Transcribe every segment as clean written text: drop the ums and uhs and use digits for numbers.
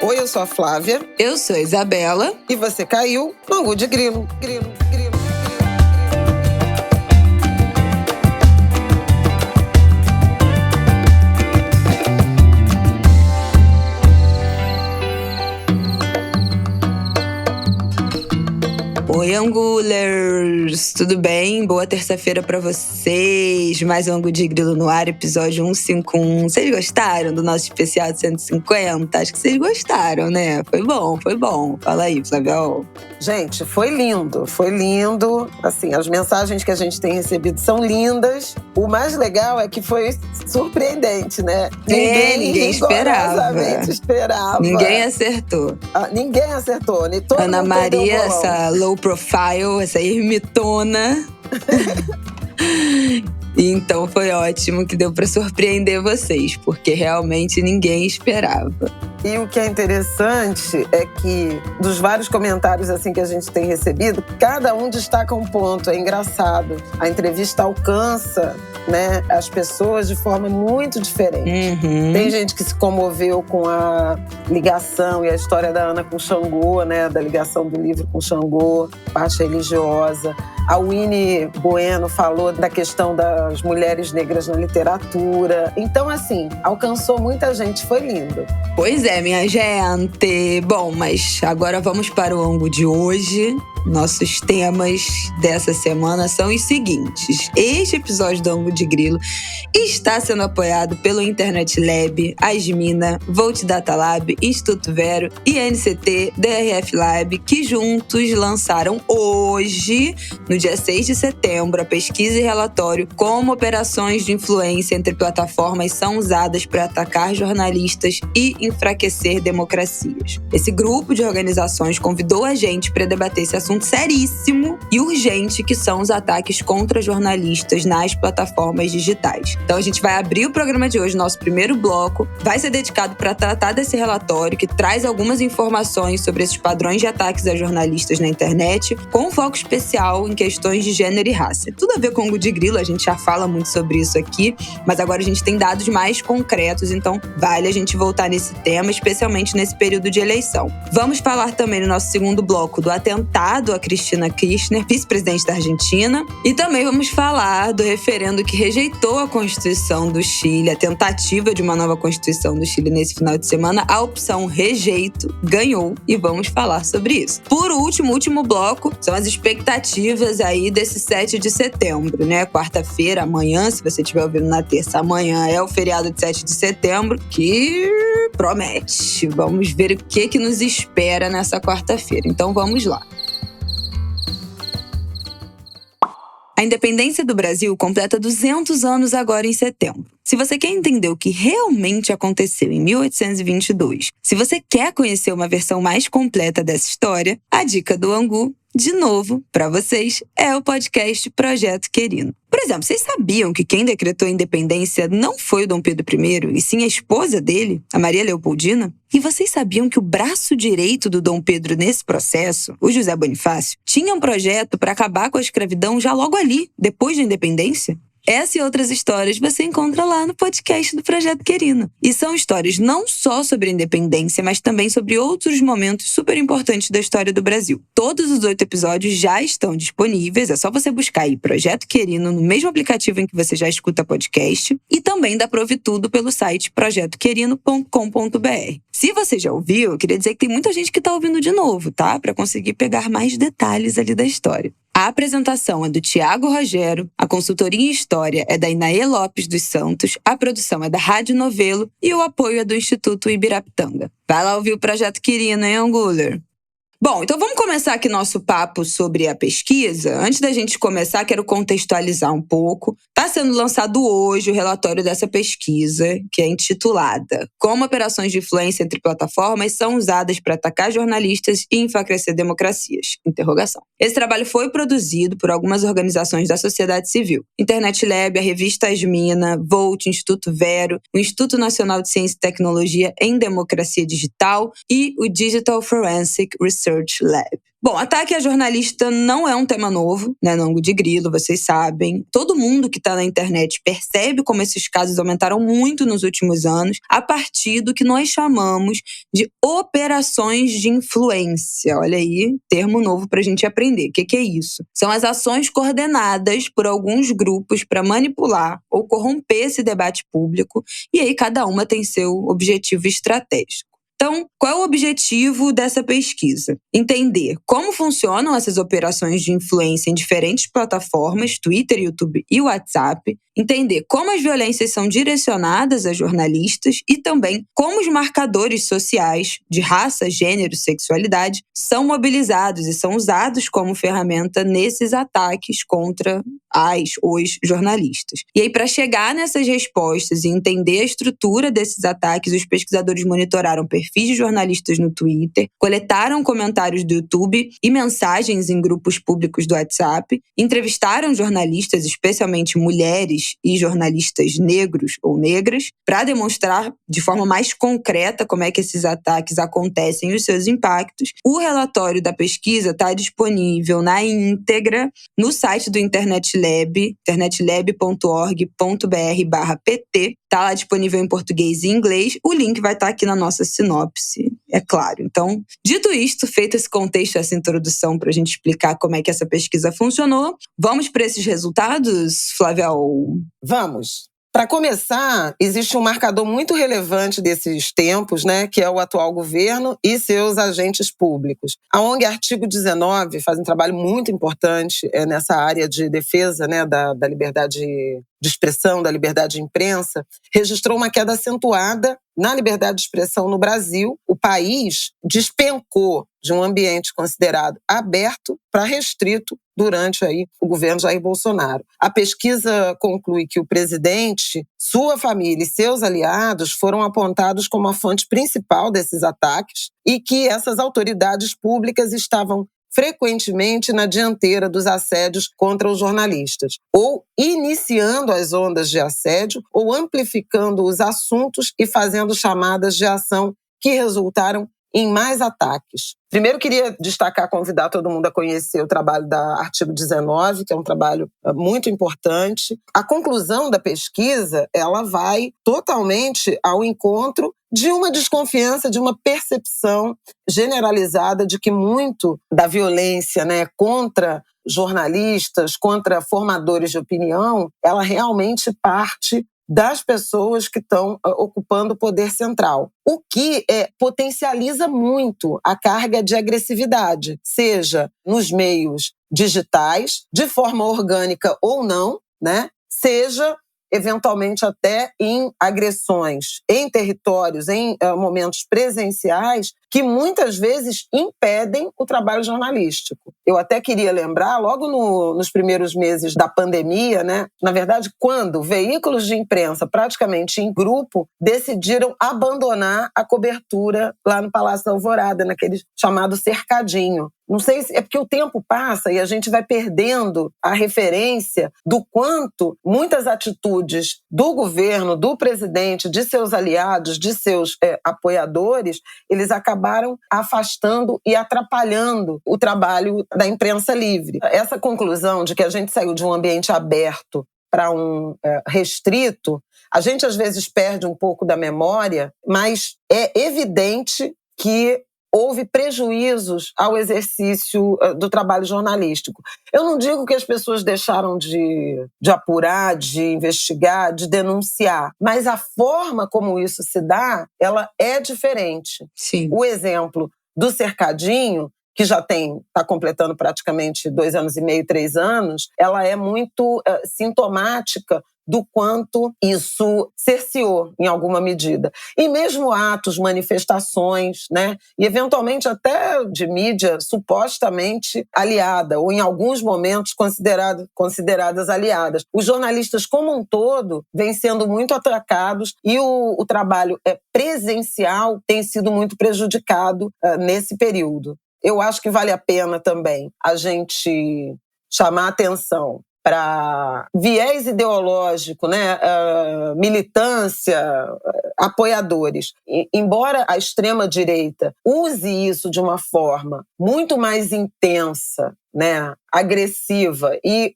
Oi, eu sou a Flávia. Eu sou a Isabela. E você caiu no Angu de Grilo. Oi, Angulers! Tudo bem? Boa terça-feira pra vocês. Mais um Angu de Grilo no ar, episódio 151. Vocês gostaram do nosso especial de 150? Acho que vocês gostaram, né? Foi bom. Fala aí, Flavião. Gente, foi lindo. Assim, as mensagens que a gente tem recebido são lindas. O mais legal é que foi surpreendente, né? Ninguém esperava. Ninguém acertou. Ninguém acertou. Todo Ana mundo Maria, essa low profile, essa ermitona. Então foi ótimo que deu para surpreender vocês, porque realmente ninguém esperava. E o que é interessante é que, dos vários comentários assim que a gente tem recebido, cada um destaca um ponto. É engraçado. A entrevista alcança, né, as pessoas de forma muito diferente. Tem gente que se comoveu com a ligação e a história da Ana com Xangô, né, da ligação do livro com Xangô, parte religiosa. A Winnie Bueno falou da questão das mulheres negras na literatura. Então, assim, alcançou muita gente, foi lindo. Pois é, minha gente. Bom, mas agora vamos para o Angu de hoje. Nossos temas dessa semana são os seguintes. Este episódio do Angu de Grilo está sendo apoiado pelo Internet Lab, Asmina, Volt Data Lab, Instituto Vero, INCT, DRF Lab, que juntos lançaram hoje, no dia 6 de setembro, a pesquisa e relatório Como operações de influência entre plataformas são usadas para atacar jornalistas e enfraquecer democracias. Esse grupo de organizações convidou a gente para debater esse assunto seríssimo e urgente, que são os ataques contra jornalistas nas plataformas digitais. Então a gente vai abrir o programa de hoje, nosso primeiro bloco, vai ser dedicado para tratar desse relatório que traz algumas informações sobre esses padrões de ataques a jornalistas na internet, com foco especial em questões de gênero e raça. Tudo a ver com o Angu de Grilo, a gente já fala muito sobre isso aqui, mas agora a gente tem dados mais concretos, então vale a gente voltar nesse tema, especialmente nesse período de eleição. Vamos falar também no nosso segundo bloco do atentado a Cristina Kirchner, vice-presidente da Argentina, e também vamos falar do referendo que rejeitou a Constituição do Chile, a tentativa de uma nova Constituição do Chile nesse final de semana. A opção rejeito ganhou e vamos falar sobre isso. Por último, último bloco, são as expectativas aí desse 7 de setembro, né? Quarta-feira, amanhã, se você estiver ouvindo na terça, amanhã é o feriado de 7 de setembro, que promete. Vamos ver o que nos espera nessa quarta-feira. Então vamos lá. A independência do Brasil completa 200 anos agora em setembro. Se você quer entender o que realmente aconteceu em 1822, se você quer conhecer uma versão mais completa dessa história, a dica do Angu, de novo, para vocês, é o podcast Projeto Querino. Por exemplo, vocês sabiam que quem decretou a independência não foi o Dom Pedro I, e sim a esposa dele, a Maria Leopoldina? E vocês sabiam que o braço direito do Dom Pedro nesse processo, o José Bonifácio, tinha um projeto para acabar com a escravidão já logo ali, depois da independência? Essa e outras histórias você encontra lá no podcast do Projeto Querino. E são histórias não só sobre a independência, mas também sobre outros momentos super importantes da história do Brasil. Todos os 8 episódios já estão disponíveis, é só você buscar aí Projeto Querino no mesmo aplicativo em que você já escuta podcast, e também dá para ouvir tudo pelo site projetoquerino.com.br. Se você já ouviu, eu queria dizer que tem muita gente que está ouvindo de novo, tá? Para conseguir pegar mais detalhes ali da história. A apresentação é do Tiago Rogero, a consultoria em história é da Inaê Lopes dos Santos, a produção é da Rádio Novelo e o apoio é do Instituto Ibirapitanga. Vai lá ouvir o Projeto Querino, hein, Anguler? Bom, então vamos começar aqui nosso papo sobre a pesquisa. Antes da gente começar, quero contextualizar um pouco. Está sendo lançado hoje o relatório dessa pesquisa, que é intitulada Como operações de influência entre plataformas são usadas para atacar jornalistas e enfraquecer democracias? Interrogação. Esse trabalho foi produzido por algumas organizações da sociedade civil. Internet Lab, a revista Asmina, Volt, Instituto Vero, o Instituto Nacional de Ciência e Tecnologia em Democracia Digital e o Digital Forensic Research Research Lab. Bom, ataque a jornalista não é um tema novo, né, no Ângulo de Grilo, vocês sabem. Todo mundo que está na internet percebe como esses casos aumentaram muito nos últimos anos, a partir do que nós chamamos de operações de influência. Olha aí, termo novo para a gente aprender. O que é isso? São as ações coordenadas por alguns grupos para manipular ou corromper esse debate público, e aí cada uma tem seu objetivo estratégico. Então, qual é o objetivo dessa pesquisa? Entender como funcionam essas operações de influência em diferentes plataformas, Twitter, YouTube e WhatsApp, entender como as violências são direcionadas a jornalistas e também como os marcadores sociais de raça, gênero, sexualidade são mobilizados e são usados como ferramenta nesses ataques contra os jornalistas. E aí, para chegar nessas respostas e entender a estrutura desses ataques, os pesquisadores monitoraram perfis de jornalistas no Twitter, coletaram comentários do YouTube e mensagens em grupos públicos do WhatsApp, entrevistaram jornalistas, especialmente mulheres e jornalistas negros ou negras, para demonstrar de forma mais concreta como é que esses ataques acontecem e os seus impactos. O relatório da pesquisa está disponível na íntegra no site do Internet Lab, internetlab.org.br/pt. Está lá disponível em português e inglês. O link vai estar aqui na nossa sinopse, é claro. Então, dito isto, feito esse contexto, essa introdução para a gente explicar como é que essa pesquisa funcionou, vamos para esses resultados, Flávia? Vamos. Para começar, existe um marcador muito relevante desses tempos, né, que é o atual governo e seus agentes públicos. A ONG Artigo 19 faz um trabalho muito importante nessa área de defesa, né, da liberdade de expressão, da liberdade de imprensa, registrou uma queda acentuada na liberdade de expressão no Brasil. O país despencou de um ambiente considerado aberto para restrito durante o governo Jair Bolsonaro. A pesquisa conclui que o presidente, sua família e seus aliados foram apontados como a fonte principal desses ataques e que essas autoridades públicas estavam frequentemente na dianteira dos assédios contra os jornalistas, ou iniciando as ondas de assédio, ou amplificando os assuntos e fazendo chamadas de ação que resultaram em mais ataques. Primeiro, queria destacar, convidar todo mundo a conhecer o trabalho da Artigo 19, que é um trabalho muito importante. A conclusão da pesquisa, ela vai totalmente ao encontro de uma desconfiança, de uma percepção generalizada de que muito da violência, né, contra jornalistas, contra formadores de opinião, ela realmente parte das pessoas que estão ocupando o poder central. O que potencializa muito a carga de agressividade, seja nos meios digitais, de forma orgânica ou não, né? Seja eventualmente até em agressões em territórios, em momentos presenciais, que muitas vezes impedem o trabalho jornalístico. Eu até queria lembrar, logo nos primeiros meses da pandemia, né, na verdade, quando veículos de imprensa, praticamente em grupo, decidiram abandonar a cobertura lá no Palácio da Alvorada, naquele chamado cercadinho. Não sei se é porque o tempo passa e a gente vai perdendo a referência do quanto muitas atitudes do governo, do presidente, de seus aliados, de seus apoiadores, eles acabaram afastando e atrapalhando o trabalho da imprensa livre. Essa conclusão de que a gente saiu de um ambiente aberto para um restrito, a gente às vezes perde um pouco da memória, mas é evidente que houve prejuízos ao exercício do trabalho jornalístico. Eu não digo que as pessoas deixaram de apurar, de investigar, de denunciar, mas a forma como isso se dá, ela é diferente. Sim. O exemplo do cercadinho, que já está completando praticamente 2 anos e meio, 3 anos, ela é muito sintomática do quanto isso cerceou, em alguma medida. E mesmo atos, manifestações, né? E eventualmente até de mídia supostamente aliada, ou em alguns momentos consideradas aliadas. Os jornalistas como um todo vêm sendo muito atacados e o trabalho presencial tem sido muito prejudicado nesse período. Eu acho que vale a pena também a gente chamar a atenção para viés ideológico, né, militância, apoiadores. Embora a extrema-direita use isso de uma forma muito mais intensa, né, agressiva e,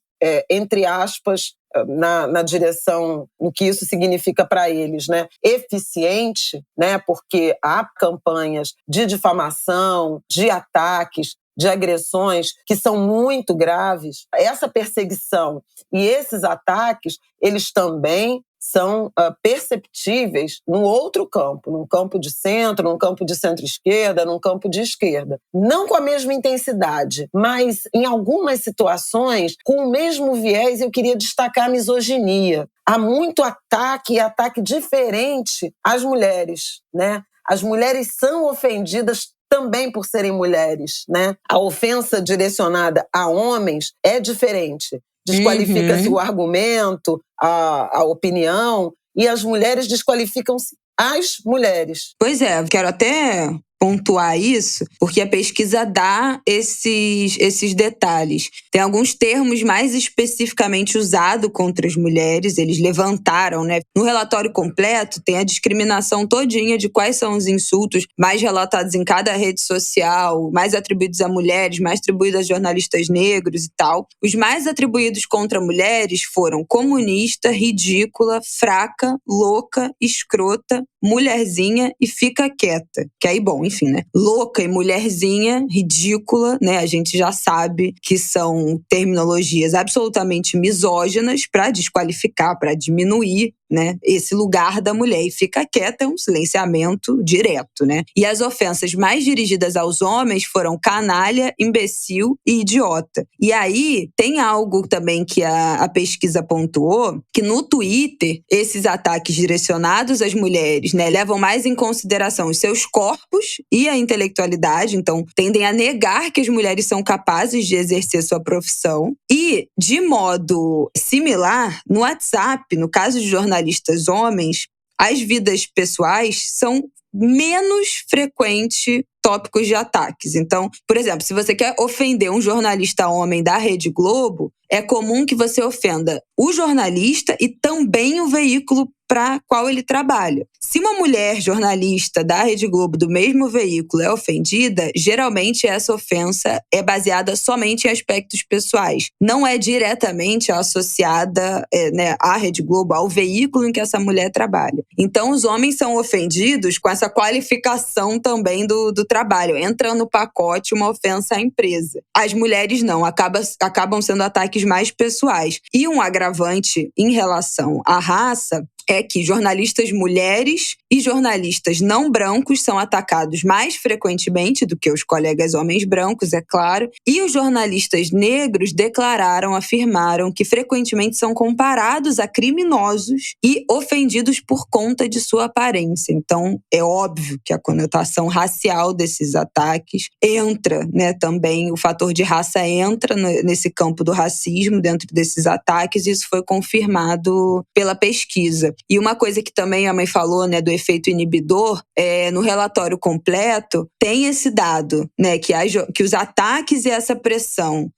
entre aspas, na direção, no que isso significa para eles, né, eficiente, né, porque há campanhas de difamação, de ataques, de agressões que são muito graves. Essa perseguição e esses ataques, eles também são perceptíveis no outro campo, num campo de centro, num campo de centro-esquerda, num campo de esquerda. Não com a mesma intensidade, mas em algumas situações, com o mesmo viés, eu queria destacar a misoginia. Há muito ataque, e ataque diferente às mulheres, né? As mulheres são ofendidas também por serem mulheres, né? A ofensa direcionada a homens é diferente. Desqualifica-se o argumento, a opinião, e as mulheres desqualificam-se as mulheres. Pois é, quero até pontuar isso, porque a pesquisa dá esses detalhes. Tem alguns termos mais especificamente usados contra as mulheres, eles levantaram, né? No relatório completo tem a discriminação todinha de quais são os insultos mais relatados em cada rede social, mais atribuídos a mulheres, mais atribuídos a jornalistas negros e tal. Os mais atribuídos contra mulheres foram comunista, ridícula, fraca, louca, escrota, mulherzinha e fica quieta. Que aí, bom, enfim, né? Louca e mulherzinha, ridícula, né? A gente já sabe que são terminologias absolutamente misóginas para desqualificar, para diminuir, né, esse lugar da mulher. E fica quieta é um silenciamento direto, né? E as ofensas mais dirigidas aos homens foram canalha, imbecil e idiota. E aí tem algo também que a pesquisa pontuou, que no Twitter, esses ataques direcionados às mulheres, né, levam mais em consideração os seus corpos e a intelectualidade, então tendem a negar que as mulheres são capazes de exercer sua profissão. E, de modo similar, no WhatsApp, no caso de jornalistas homens, as vidas pessoais são menos frequentes tópicos de ataques. Então, por exemplo, se você quer ofender um jornalista homem da Rede Globo, é comum que você ofenda o jornalista e também o veículo para qual ele trabalha. Se uma mulher jornalista da Rede Globo do mesmo veículo é ofendida, geralmente essa ofensa é baseada somente em aspectos pessoais. Não é diretamente associada, né, à Rede Globo, ao veículo em que essa mulher trabalha. Então, os homens são ofendidos com essa qualificação também do trabalho. Entra no pacote uma ofensa à empresa. As mulheres não, acabam sendo ataques mais pessoais. E um agravante em relação à raça é que jornalistas mulheres e jornalistas não brancos são atacados mais frequentemente do que os colegas homens brancos, é claro, e os jornalistas negros afirmaram que frequentemente são comparados a criminosos e ofendidos por conta de sua aparência. Então, é óbvio que a conotação racial desses ataques entra, né, também o fator de raça entra nesse campo do racismo dentro desses ataques, e isso foi confirmado pela pesquisa. E uma coisa que também a mãe falou, né, do efeito inibidor, no relatório completo tem esse dado, né, que os ataques e essa pressão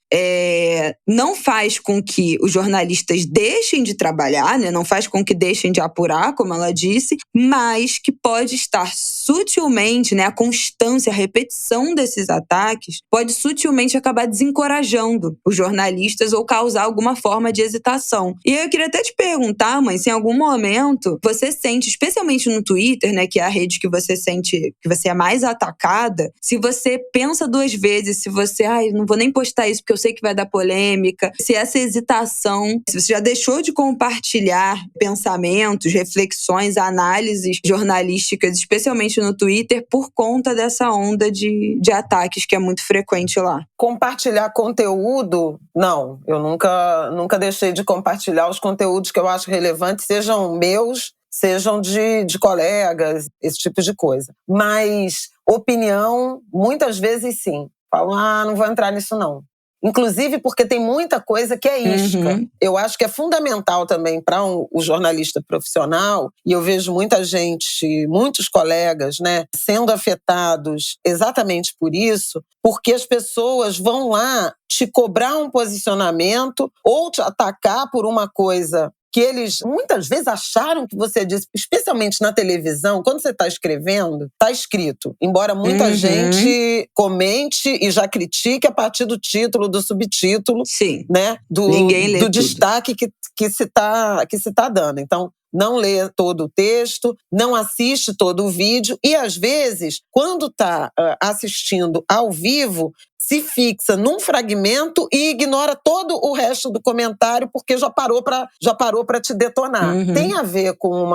não faz com que os jornalistas deixem de trabalhar, né? Não faz com que deixem de apurar, como ela disse, mas que pode estar sutilmente, né? A constância, a repetição desses ataques pode sutilmente acabar desencorajando os jornalistas ou causar alguma forma de hesitação. E eu queria até te perguntar, mãe, se em algum momento você sente, especialmente no Twitter, né, que é a rede que você sente que você é mais atacada, se você pensa duas vezes, se você, não vou nem postar isso porque eu sei que vai dar polêmica, se essa hesitação, se você já deixou de compartilhar pensamentos, reflexões, análises jornalísticas, especialmente no Twitter, por conta dessa onda de ataques que é muito frequente lá. Compartilhar conteúdo, não. Eu nunca deixei de compartilhar os conteúdos que eu acho relevantes, sejam meus, sejam de colegas, esse tipo de coisa. Mas opinião, muitas vezes sim. Falo, não vou entrar nisso não. Inclusive porque tem muita coisa que é isca. Eu acho que é fundamental também para o jornalista profissional, e eu vejo muita gente, muitos colegas, né, sendo afetados exatamente por isso, porque as pessoas vão lá te cobrar um posicionamento ou te atacar por uma coisa que eles muitas vezes acharam que você disse, especialmente na televisão, quando você está escrevendo, está escrito. Embora muita gente comente e já critique a partir do título, do subtítulo, sim, né, do destaque que se tá dando. Então, não lê todo o texto, não assiste todo o vídeo e, às vezes, quando está assistindo ao vivo, se fixa num fragmento e ignora todo o resto do comentário porque já parou para te detonar. Tem a ver com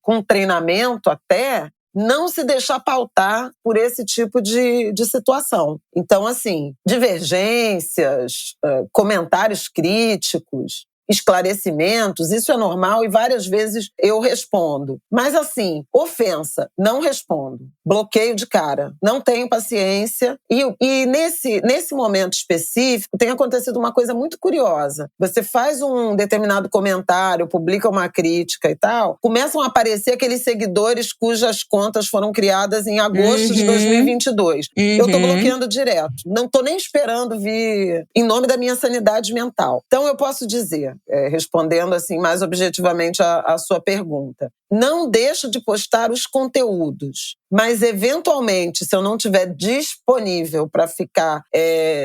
um treinamento até, não se deixar pautar por esse tipo de situação. Então, assim, divergências, comentários críticos, esclarecimentos, isso é normal e várias vezes eu respondo. Mas assim, ofensa, não respondo. Bloqueio de cara, não tenho paciência. E nesse momento específico tem acontecido uma coisa muito curiosa. Você faz um determinado comentário, publica uma crítica e tal, começam a aparecer aqueles seguidores cujas contas foram criadas em agosto de 2022. Eu tô bloqueando direto. Não tô nem esperando vir em nome da minha sanidade mental. Então eu posso dizer, respondendo assim mais objetivamente a sua pergunta, não deixo de postar os conteúdos, mas eventualmente, se eu não estiver disponível para ficar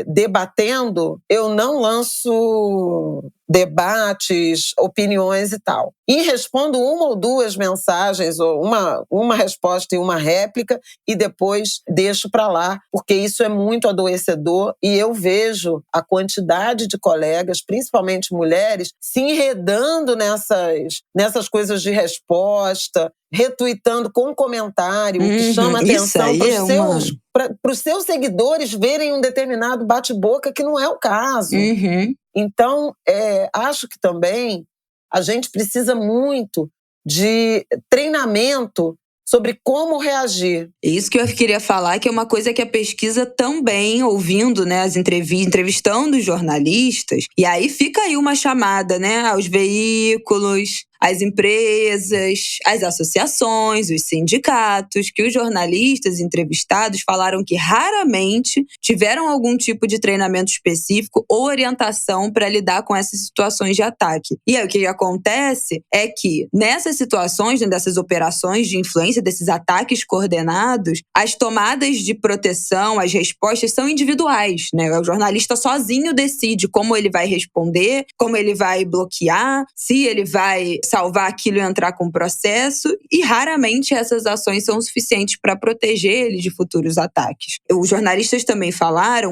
debatendo, eu não lanço debates, opiniões e tal. E respondo uma ou duas mensagens, ou uma resposta e uma réplica, e depois deixo para lá, porque isso é muito adoecedor e eu vejo a quantidade de colegas, principalmente mulheres, se enredando nessas coisas de resposta, retuitando com comentário, que chama atenção para os seus seguidores verem um determinado bate-boca que não é o caso. Então, acho que também a gente precisa muito de treinamento sobre como reagir. Isso que eu queria falar, que é uma coisa que a pesquisa também, ouvindo, né, as entrevistando os jornalistas, e aí fica aí uma chamada, né, aos veículos, às empresas, às associações, os sindicatos, que os jornalistas entrevistados falaram que raramente tiveram algum tipo de treinamento específico ou orientação para lidar com essas situações de ataque. E aí o que acontece é que nessas situações, né, dessas operações de influência, desses ataques coordenados, as tomadas de proteção, as respostas são individuais, né? O jornalista sozinho decide como ele vai responder, como ele vai bloquear, se ele vai salvar aquilo e entrar com o processo, e raramente essas ações são suficientes para proteger ele de futuros ataques. Os jornalistas também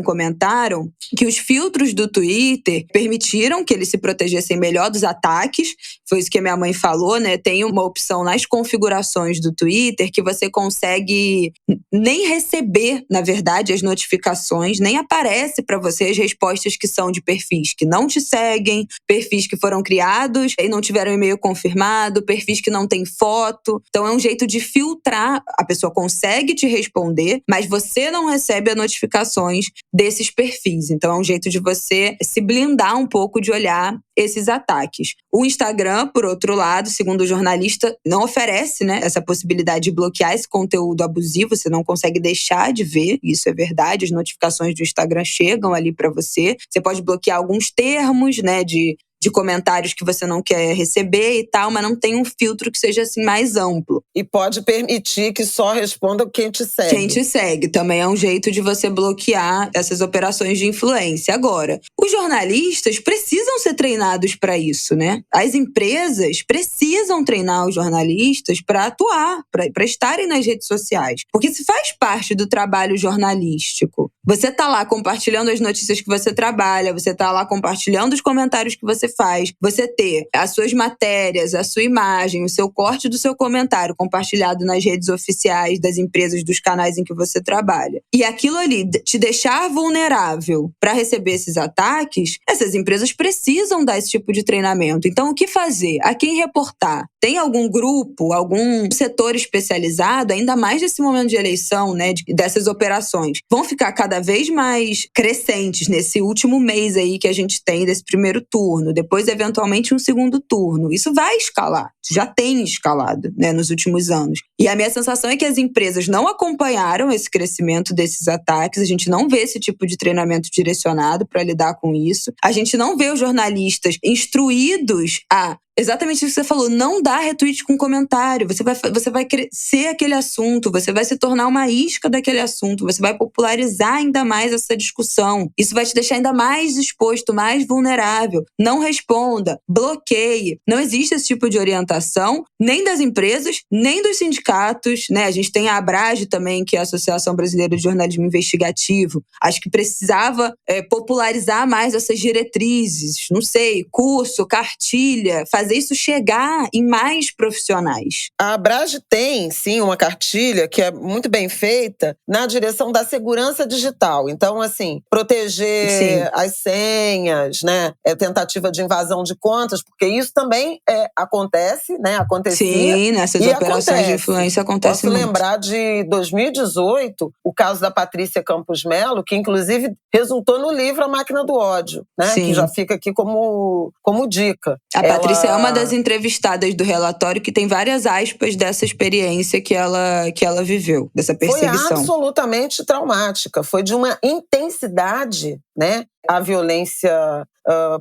comentaram que os filtros do Twitter permitiram que eles se protegessem melhor dos ataques. Foi isso que a minha mãe falou, né? Tem uma opção nas configurações do Twitter que você consegue nem receber, na verdade, as notificações, nem aparece para você as respostas que são de perfis que não te seguem, perfis que foram criados e não tiveram e-mail confirmado, perfis que não têm foto. Então é um jeito de filtrar. A pessoa consegue te responder, mas você não recebe as notificações desses perfis. Então é um jeito de você se blindar um pouco de olhar esses ataques. O Instagram, por outro lado, segundo o jornalista, não oferece, né, essa possibilidade de bloquear esse conteúdo abusivo. Você não consegue deixar de ver, isso é verdade. As notificações do Instagram chegam ali para você. Você pode bloquear alguns termos, né, de comentários que você não quer receber e tal, mas não tem um filtro que seja assim mais amplo. E pode permitir que só responda quem te segue. Quem te segue. Também é um jeito de você bloquear essas operações de influência. Agora, os jornalistas precisam ser treinados para isso, né? As empresas precisam treinar os jornalistas para atuar, para estarem nas redes sociais. Porque se faz parte do trabalho jornalístico, você tá lá compartilhando as notícias que você trabalha, você tá lá compartilhando os comentários que você faz, você ter as suas matérias, a sua imagem, o seu corte do seu comentário compartilhado nas redes oficiais das empresas, dos canais em que você trabalha, e aquilo ali te deixar vulnerável para receber esses ataques, essas empresas precisam dar esse tipo de treinamento. Então, o que fazer? A quem reportar? Tem algum grupo, algum setor especializado, ainda mais nesse momento de eleição, né, dessas operações, vão ficar cada vez mais crescentes nesse último mês aí que a gente tem desse primeiro turno, depois eventualmente um segundo turno. Isso vai escalar, já tem escalado, né, nos últimos anos. E a minha sensação é que as empresas não acompanharam esse crescimento desses ataques, a gente não vê esse tipo de treinamento direcionado para lidar com isso, a gente não vê os jornalistas instruídos a exatamente isso que você falou, não dá retweet com comentário. Você vai crescer aquele assunto, você vai se tornar uma isca daquele assunto, você vai popularizar ainda mais essa discussão. Isso vai te deixar ainda mais exposto, mais vulnerável. Não responda, bloqueie. Não existe esse tipo de orientação, nem das empresas, nem dos sindicatos, né? A gente tem a Abrage também, que é a Associação Brasileira de Jornalismo Investigativo. Acho que precisava popularizar mais essas diretrizes, não sei, curso, cartilha, fazer isso chegar em mais profissionais. A Abrage tem, sim, uma cartilha que é muito bem feita na direção da segurança digital. Então, assim, proteger as senhas, né? Tentativa de invasão de contas, porque isso também acontece, né? Acontecia. Sim, nessas operações de influência acontece muito. Posso lembrar de 2018, o caso da Patrícia Campos Melo, que inclusive resultou no livro A Máquina do Ódio, né? Sim. Que já fica aqui como dica. Patrícia é uma das entrevistadas do relatório que tem várias aspas dessa experiência que ela viveu, dessa perseguição. Foi absolutamente traumática, foi de uma intensidade, né? A violência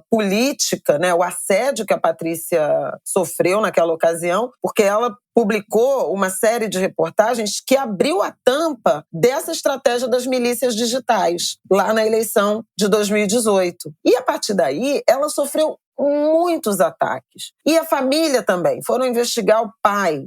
política, né? O assédio que a Patrícia sofreu naquela ocasião, porque ela publicou uma série de reportagens que abriu a tampa dessa estratégia das milícias digitais, lá na eleição de 2018. E a partir daí, ela sofreu muitos ataques. E a família também. Foram investigar o pai.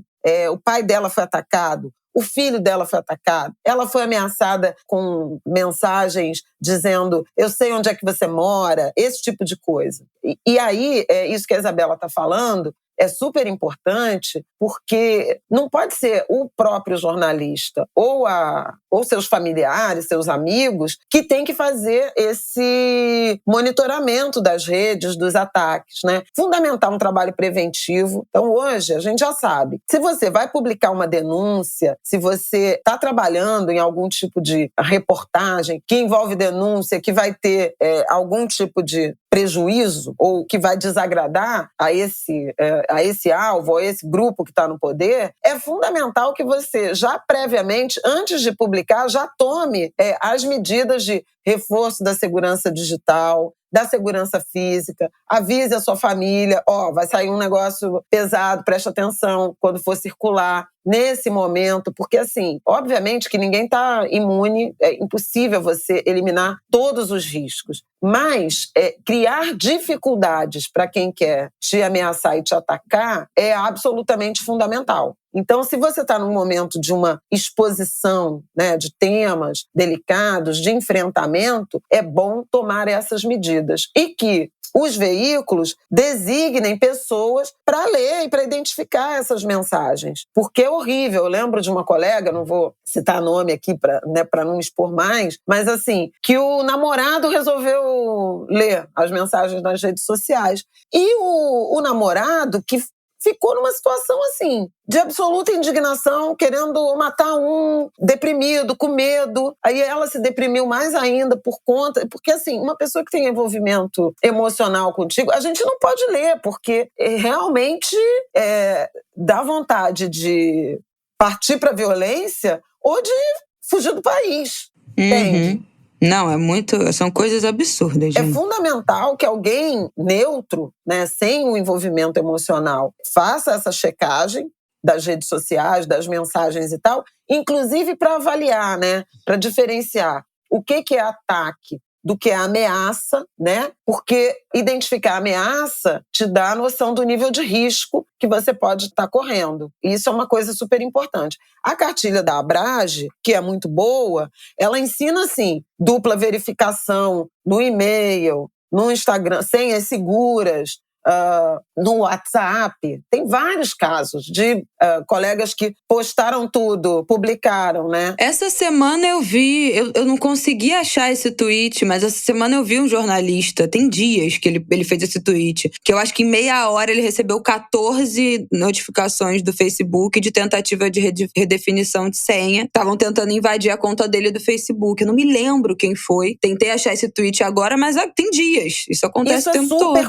O pai dela foi atacado. O filho dela foi atacado. Ela foi ameaçada com mensagens dizendo: eu sei onde é que você mora, esse tipo de coisa. E aí, isso que a Isabela está falando é super importante, porque não pode ser o próprio jornalista ou seus familiares, seus amigos, que tem que fazer esse monitoramento das redes, dos ataques, né? Fundamental um trabalho preventivo. Então, hoje, a gente já sabe. Se você vai publicar uma denúncia, se você está trabalhando em algum tipo de reportagem que envolve denúncia, que vai ter algum tipo de prejuízo ou que vai desagradar a esse alvo, a esse grupo que está no poder, é fundamental que você já previamente, antes de publicar, já tome as medidas de reforço da segurança digital, da segurança física, avise a sua família, vai sair um negócio pesado, preste atenção quando for circular nesse momento, porque assim, obviamente que ninguém está imune, é impossível você eliminar todos os riscos, mas criar dificuldades para quem quer te ameaçar e te atacar é absolutamente fundamental. Então, se você está num momento de uma exposição, né, de temas delicados, de enfrentamento, é bom tomar essas medidas. E que os veículos designem pessoas para ler e para identificar essas mensagens. Porque é horrível. Eu lembro de uma colega, não vou citar nome aqui para não expor mais, mas assim, que o namorado resolveu ler as mensagens nas redes sociais. E o namorado que ficou numa situação assim, de absoluta indignação, querendo matar deprimido, com medo. Aí ela se deprimiu mais ainda por conta... Porque, assim, uma pessoa que tem envolvimento emocional contigo, a gente não pode ler, porque realmente dá vontade de partir para a violência ou de fugir do país. Entende? Não, são coisas absurdas, gente. É fundamental que alguém neutro, né, sem o envolvimento emocional, faça essa checagem das redes sociais, das mensagens e tal, inclusive para avaliar, né, para diferenciar o que é ataque do que é ameaça, né? Porque identificar a ameaça te dá a noção do nível de risco que você pode estar correndo. E isso é uma coisa super importante. A cartilha da Abrage, que é muito boa, ela ensina, assim, dupla verificação no e-mail, no Instagram, senhas seguras, no WhatsApp. Tem vários casos de colegas que postaram tudo, publicaram, né? Essa semana eu vi, eu não consegui achar esse tweet, mas essa semana eu vi um jornalista, tem dias que ele fez esse tweet, que eu acho que em meia hora ele recebeu 14 notificações do Facebook de tentativa de redefinição de senha. Estavam tentando invadir a conta dele do Facebook. Eu não me lembro quem foi. Tentei achar esse tweet agora, mas tem dias. Isso acontece o tempo todo.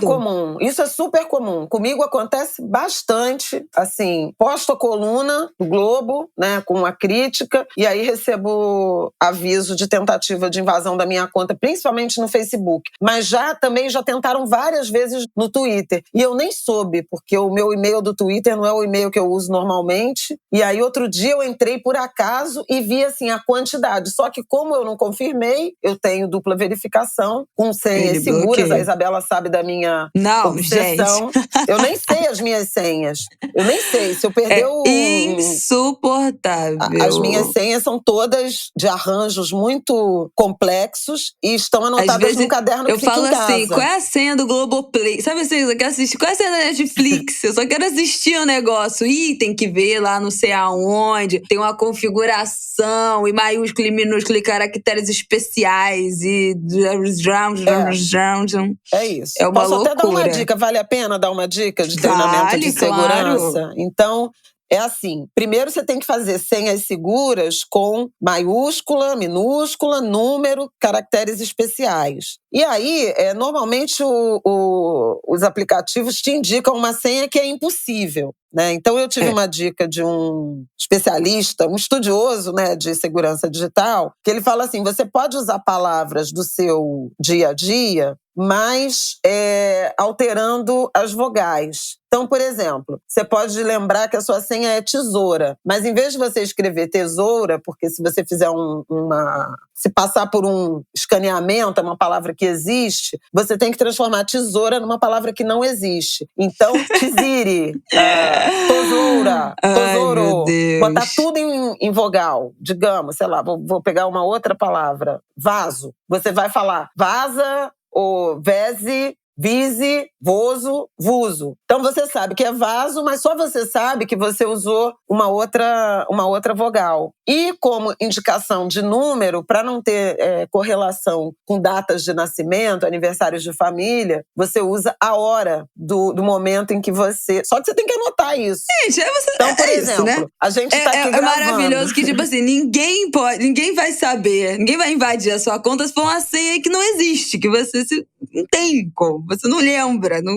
Isso é super comum. Comigo acontece bastante, assim, posto a coluna do Globo, né, com uma crítica, e aí recebo aviso de tentativa de invasão da minha conta, principalmente no Facebook. Mas também já tentaram várias vezes no Twitter. E eu nem soube, porque o meu e-mail do Twitter não é o e-mail que eu uso normalmente. E aí outro dia eu entrei por acaso e vi, assim, a quantidade. Só que como eu não confirmei, eu tenho dupla verificação, com senhas seguras. A Isabela sabe da minha obsessão. Eu nem sei as minhas senhas. Eu nem sei. Se eu perder insuportável. As minhas senhas são todas de arranjos muito complexos e estão anotadas num caderno que fica em casa. Eu falo assim, qual é a senha do Globoplay? Sabe assim, eu quero assistir, qual é a senha da Netflix? Eu só quero assistir o negócio. Ih, tem que ver lá não sei aonde. Tem uma configuração, e maiúsculo e minúsculo, e caracteres especiais, e... É isso. É uma Posso loucura. até dar uma dica? Vale a pena dar uma dica de treinamento de segurança? Claro. Então, é assim. Primeiro você tem que fazer senhas seguras com maiúscula, minúscula, número, caracteres especiais. E aí, normalmente os aplicativos te indicam uma senha que é impossível, né? Então eu tive uma dica de um especialista, um estudioso, né, de segurança digital, que ele fala assim, você pode usar palavras do seu dia a dia, mas alterando as vogais. Então, por exemplo, você pode lembrar que a sua senha é tesoura, mas em vez de você escrever tesoura, porque se você fizer se passar por um escaneamento, é uma palavra que existe, você tem que transformar tesoura numa palavra que não existe. Então, tiziri, tesoura, tesouro, botar tudo em vogal, digamos, sei lá, vou pegar uma outra palavra, vaso. Você vai falar vaza, ou vese, vise, voso, vuso. Então você sabe que é vaso, mas só você sabe que você usou uma outra vogal. E como indicação de número, para não ter correlação com datas de nascimento, aniversários de família, você usa a hora do momento em que você... Só que você tem que anotar isso. Gente, então, por exemplo, isso, né? A gente tá aqui gravando. É maravilhoso que, tipo assim, ninguém vai saber, ninguém vai invadir a sua conta se for uma senha que não existe, que você não tem como. Você não lembra, não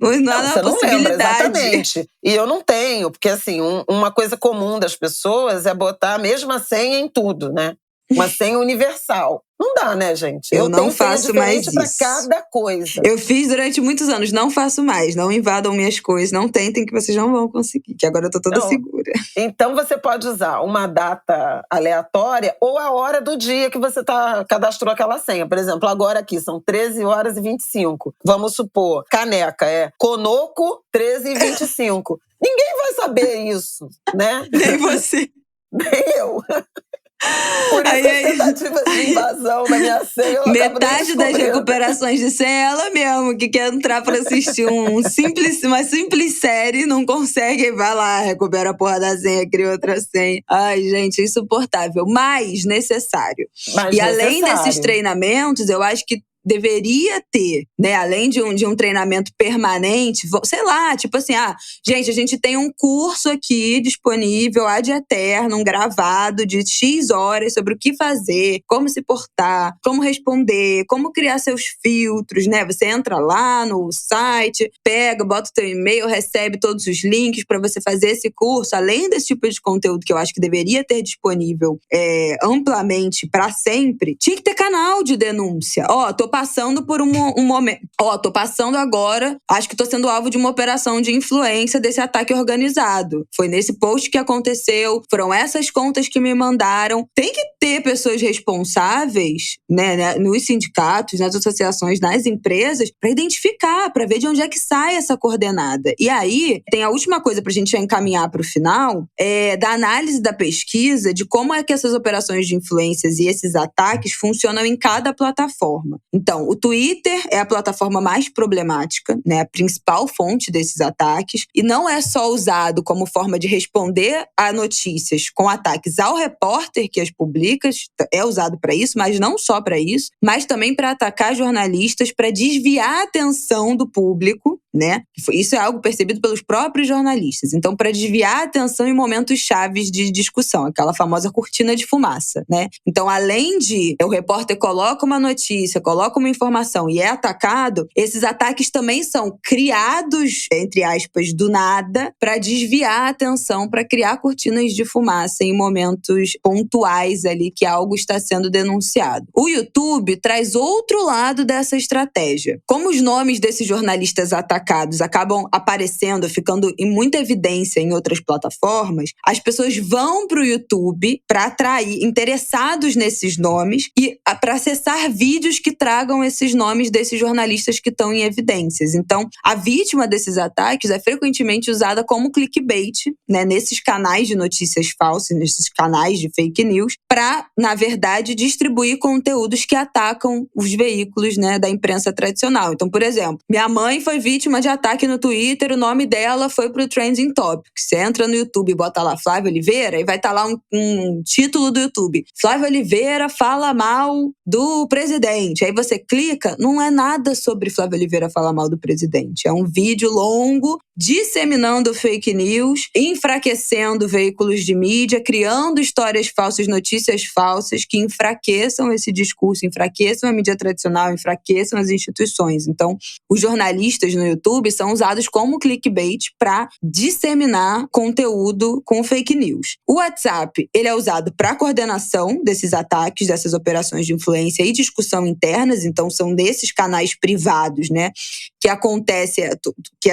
há você não lembra, possibilidade. exatamente. E eu não tenho, porque assim, uma coisa comum das pessoas é botar a mesma senha em tudo, né? Uma senha universal. Não dá, né, gente? Eu não faço mais pra isso. cada coisa. Eu fiz durante muitos anos, não faço mais. Não invadam minhas coisas, não tentem que vocês não vão conseguir, que agora eu tô toda segura. Então você pode usar uma data aleatória ou a hora do dia que você cadastrou aquela senha. Por exemplo, agora aqui são 13h25. Vamos supor, caneca é Conoco 13h25. Ninguém vai saber isso, né? Nem você. Nem eu. Por isso a tentativa de invasão da minha senha. Metade das recuperações de senha é ela mesmo, que quer entrar pra assistir uma simples série, não consegue, vai lá, recupera a porra da senha, cria outra senha. Ai, gente, é insuportável, mas necessário. Além desses treinamentos, eu acho que deveria ter, né, além de um treinamento permanente, sei lá, tipo assim, gente, a gente tem um curso aqui disponível ad eternum, gravado de X horas sobre o que fazer, como se portar, como responder, como criar seus filtros, né? Você entra lá no site, pega, bota o teu e-mail, recebe todos os links para você fazer esse curso. Além desse tipo de conteúdo que eu acho que deveria ter disponível amplamente para sempre, tinha que ter canal de denúncia. Tô passando por um momento. Tô passando agora, acho que tô sendo alvo de uma operação de influência desse ataque organizado. Foi nesse post que aconteceu, foram essas contas que me mandaram. Tem que ter pessoas responsáveis, né, nos sindicatos, nas associações, nas empresas, para identificar, para ver de onde é que sai essa coordenada. E aí, tem a última coisa para a gente encaminhar para o final, da análise da pesquisa de como é que essas operações de influências e esses ataques funcionam em cada plataforma. Então, o Twitter é a plataforma mais problemática, né, a principal fonte desses ataques, e não é só usado como forma de responder a notícias com ataques ao repórter que as publica, é usado para isso, mas não só para isso, mas também para atacar jornalistas, para desviar a atenção do público, né? Isso é algo percebido pelos próprios jornalistas. Então, para desviar a atenção em momentos chaves de discussão, aquela famosa cortina de fumaça, né? Então, além de o repórter coloca uma notícia, coloca uma informação e é atacado, esses ataques também são criados, entre aspas, do nada, para desviar a atenção, para criar cortinas de fumaça em momentos pontuais ali que algo está sendo denunciado. O YouTube traz outro lado dessa estratégia. Como os nomes desses jornalistas atacados acabam aparecendo, ficando em muita evidência em outras plataformas, as pessoas vão para o YouTube para atrair interessados nesses nomes e para acessar vídeos que tragam esses nomes desses jornalistas que estão em evidências. Então, a vítima desses ataques é frequentemente usada como clickbait, né, nesses canais de notícias falsas, nesses canais de fake news, para, na verdade, distribuir conteúdos que atacam os veículos, né, da imprensa tradicional. Então, por exemplo, minha mãe foi vítima de ataque no Twitter, o nome dela foi pro Trending Topics. Você entra no YouTube e bota lá Flávia Oliveira e vai estar lá um título do YouTube. Flávia Oliveira fala mal do presidente. Aí você clica, não é nada sobre Flávia Oliveira falar mal do presidente. É um vídeo longo disseminando fake news, enfraquecendo veículos de mídia, criando histórias falsas, notícias falsas que enfraqueçam esse discurso, enfraqueçam a mídia tradicional, enfraqueçam as instituições. Então, os jornalistas no YouTube são usados como clickbait para disseminar conteúdo com fake news. O WhatsApp, ele é usado para coordenação desses ataques, dessas operações de influência e discussão internas, então são desses canais privados, né, que acontece, que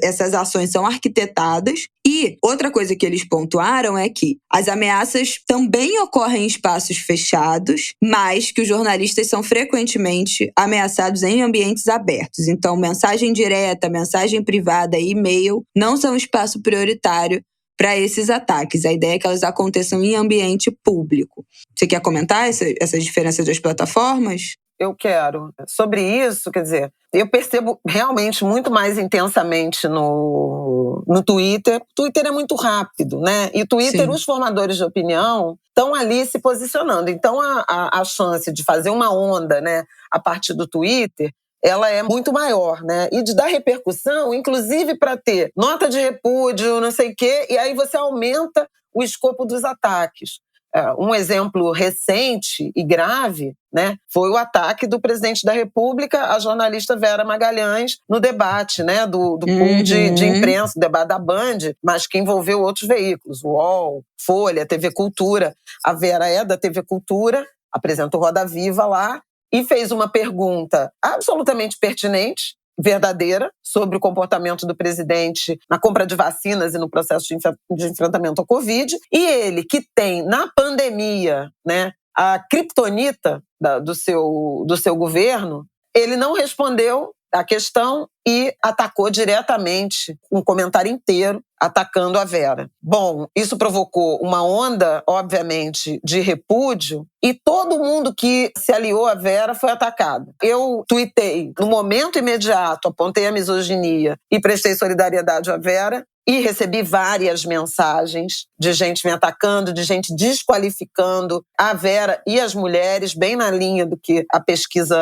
essas ações são arquitetadas. E outra coisa que eles pontuaram é que as ameaças também ocorrem em espaços fechados, mas que os jornalistas são frequentemente ameaçados em ambientes abertos. Então, mensagem direta, mensagem privada e e-mail não são espaço prioritário para esses ataques. A ideia é que elas aconteçam em ambiente público. Você quer comentar essa diferença das plataformas? Eu quero. Sobre isso, quer dizer, eu percebo realmente muito mais intensamente no Twitter. O Twitter é muito rápido, né? E o Twitter, sim, os formadores de opinião estão ali se posicionando. Então, a chance de fazer uma onda, né, a partir do Twitter, ela é muito maior, né? E de dar repercussão, inclusive para ter nota de repúdio, não sei o quê, e aí você aumenta o escopo dos ataques. Um exemplo recente e grave, né, foi o ataque do presidente da República à jornalista Vera Magalhães no debate, né, do pool de imprensa, o debate da Band, mas que envolveu outros veículos, o UOL, Folha, TV Cultura. A Vera é da TV Cultura, apresentou Roda Viva lá e fez uma pergunta absolutamente pertinente, verdadeira, sobre o comportamento do presidente na compra de vacinas e no processo de enfrentamento ao Covid. E ele, que tem, na pandemia, né, a criptonita do seu governo, ele não respondeu a questão e atacou diretamente um comentário inteiro atacando a Vera. Bom, isso provocou uma onda, obviamente, de repúdio e todo mundo que se aliou à Vera foi atacado. Eu tuitei no momento imediato, apontei a misoginia e prestei solidariedade à Vera e recebi várias mensagens de gente me atacando, de gente desqualificando a Vera e as mulheres, bem na linha do que a pesquisa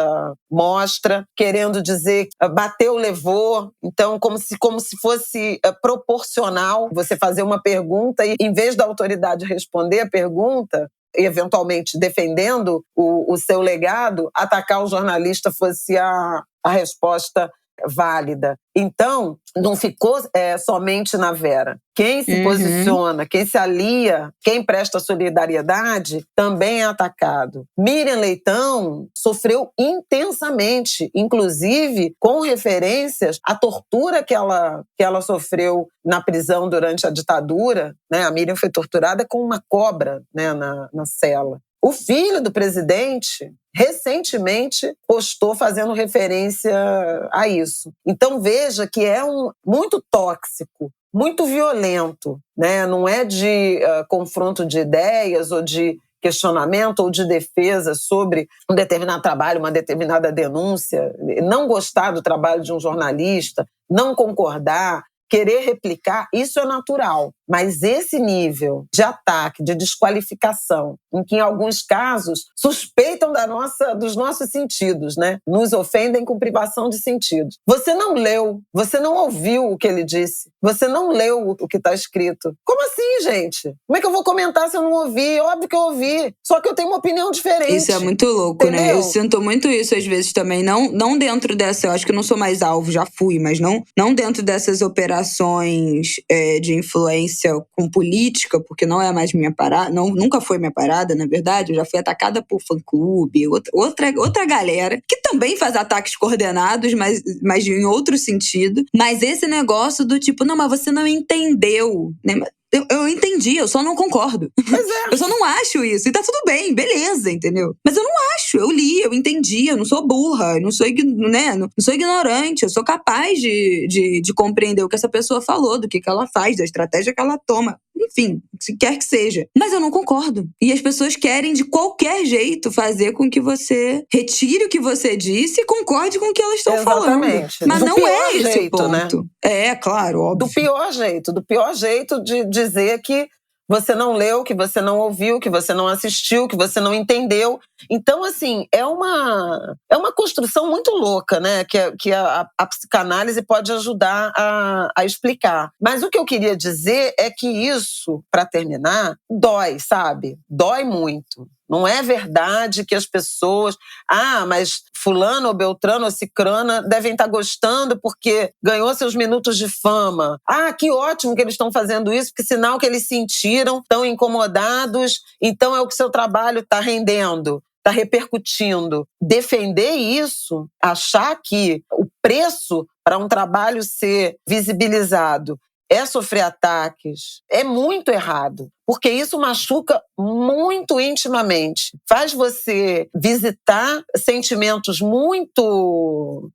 mostra, querendo dizer que bateu, levou. Então, como se fosse proporcional você fazer uma pergunta e, em vez da autoridade responder a pergunta, eventualmente defendendo o seu legado, atacar o jornalista fosse a resposta válida. Então, não ficou somente na Vera. Quem se posiciona, quem se alia, quem presta solidariedade, também é atacado. Miriam Leitão sofreu intensamente, inclusive com referências à tortura que ela sofreu na prisão durante a ditadura, né? A Miriam foi torturada com uma cobra, né, na cela. O filho do presidente recentemente postou fazendo referência a isso. Então veja que é muito tóxico, muito violento, né? Não é de confronto de ideias ou de questionamento ou de defesa sobre um determinado trabalho, uma determinada denúncia, não gostar do trabalho de um jornalista, não concordar, querer replicar, isso é natural. Mas esse nível de ataque, de desqualificação, em que em alguns casos suspeitam dos nossos sentidos, né? Nos ofendem com privação de sentidos. Você não leu, você não ouviu o que ele disse, você não leu o que está escrito. Como assim, gente? Como é que eu vou comentar se eu não ouvi? Óbvio que eu ouvi, só que eu tenho uma opinião diferente. Isso é muito louco, entendeu? né? Eu sinto muito isso às vezes também, não dentro dessa, eu acho que eu não sou mais alvo, já fui, mas não dentro dessas operações de influência com política, porque não é mais minha parada, nunca foi minha parada, na verdade. Eu já fui atacada por fã-clube, outra galera, que também faz ataques coordenados, mas em outro sentido. Mas esse negócio do tipo, não, mas você não entendeu, né? Eu entendi, eu só não concordo. Pois é. Eu só não acho isso. E tá tudo bem, beleza, entendeu? Mas eu não acho, eu li, eu entendi, eu não sou burra, eu não sou, né, não sou ignorante, eu sou capaz de compreender o que essa pessoa falou, do que ela faz, da estratégia que ela toma. Enfim, se quer que seja. Mas eu não concordo. E as pessoas querem, de qualquer jeito, fazer com que você retire o que você disse e concorde com o que elas estão falando. Mas do não é esse jeito, o ponto. Né? É, claro, óbvio. Do pior jeito de dizer que você não leu, que você não ouviu, que você não assistiu, que você não entendeu. Então, assim, é uma construção muito louca, né? Que a psicanálise pode ajudar a explicar. Mas o que eu queria dizer é que isso, para terminar, dói, sabe? Dói muito. Não é verdade que as pessoas... mas fulano ou beltrano ou cicrana devem estar gostando porque ganhou seus minutos de fama. Que ótimo que eles estão fazendo isso, porque sinal que eles sentiram, estão incomodados, então é o que seu trabalho está rendendo, está repercutindo. Defender isso, achar que o preço para um trabalho ser visibilizado é sofrer ataques, é muito errado. Porque isso machuca muito intimamente. Faz você visitar sentimentos muito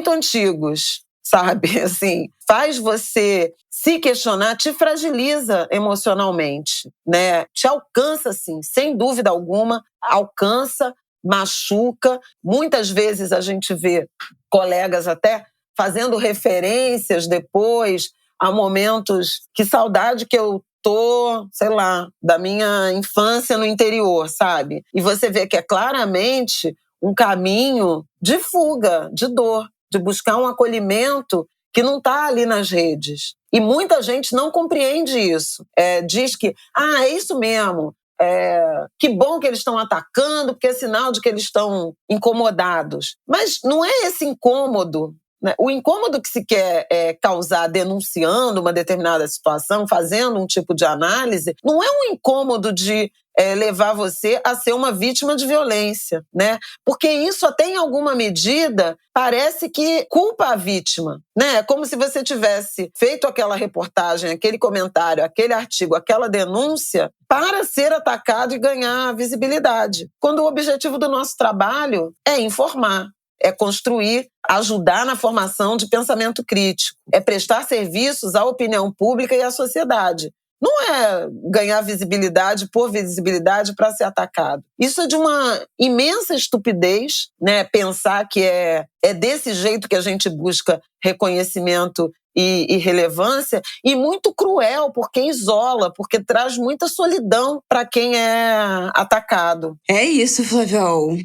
antigos, sabe? Assim, faz você se questionar, te fragiliza emocionalmente, né? Te alcança, sim, sem dúvida alguma, alcança, machuca. Muitas vezes a gente vê colegas até fazendo referências depois a momentos, que saudade que eu tô, sei lá, da minha infância no interior, sabe? E você vê que é claramente um caminho de fuga, de dor, de buscar um acolhimento que não está ali nas redes. E muita gente não compreende isso. Diz que, é isso mesmo, que bom que eles estão atacando, porque é sinal de que eles estão incomodados. Mas não é esse incômodo. O incômodo que se quer causar denunciando uma determinada situação, fazendo um tipo de análise, não é um incômodo de levar você a ser uma vítima de violência, né? Porque isso até em alguma medida parece que culpa a vítima, né? É como se você tivesse feito aquela reportagem, aquele comentário, aquele artigo, aquela denúncia para ser atacado e ganhar visibilidade. Quando o objetivo do nosso trabalho é informar, é construir, ajudar na formação de pensamento crítico, é prestar serviços à opinião pública e à sociedade. Não é ganhar visibilidade por visibilidade para ser atacado. Isso é de uma imensa estupidez, né? Pensar que é desse jeito que a gente busca reconhecimento e relevância, e muito cruel, porque isola, porque traz muita solidão para quem é atacado. É isso, Flaviol.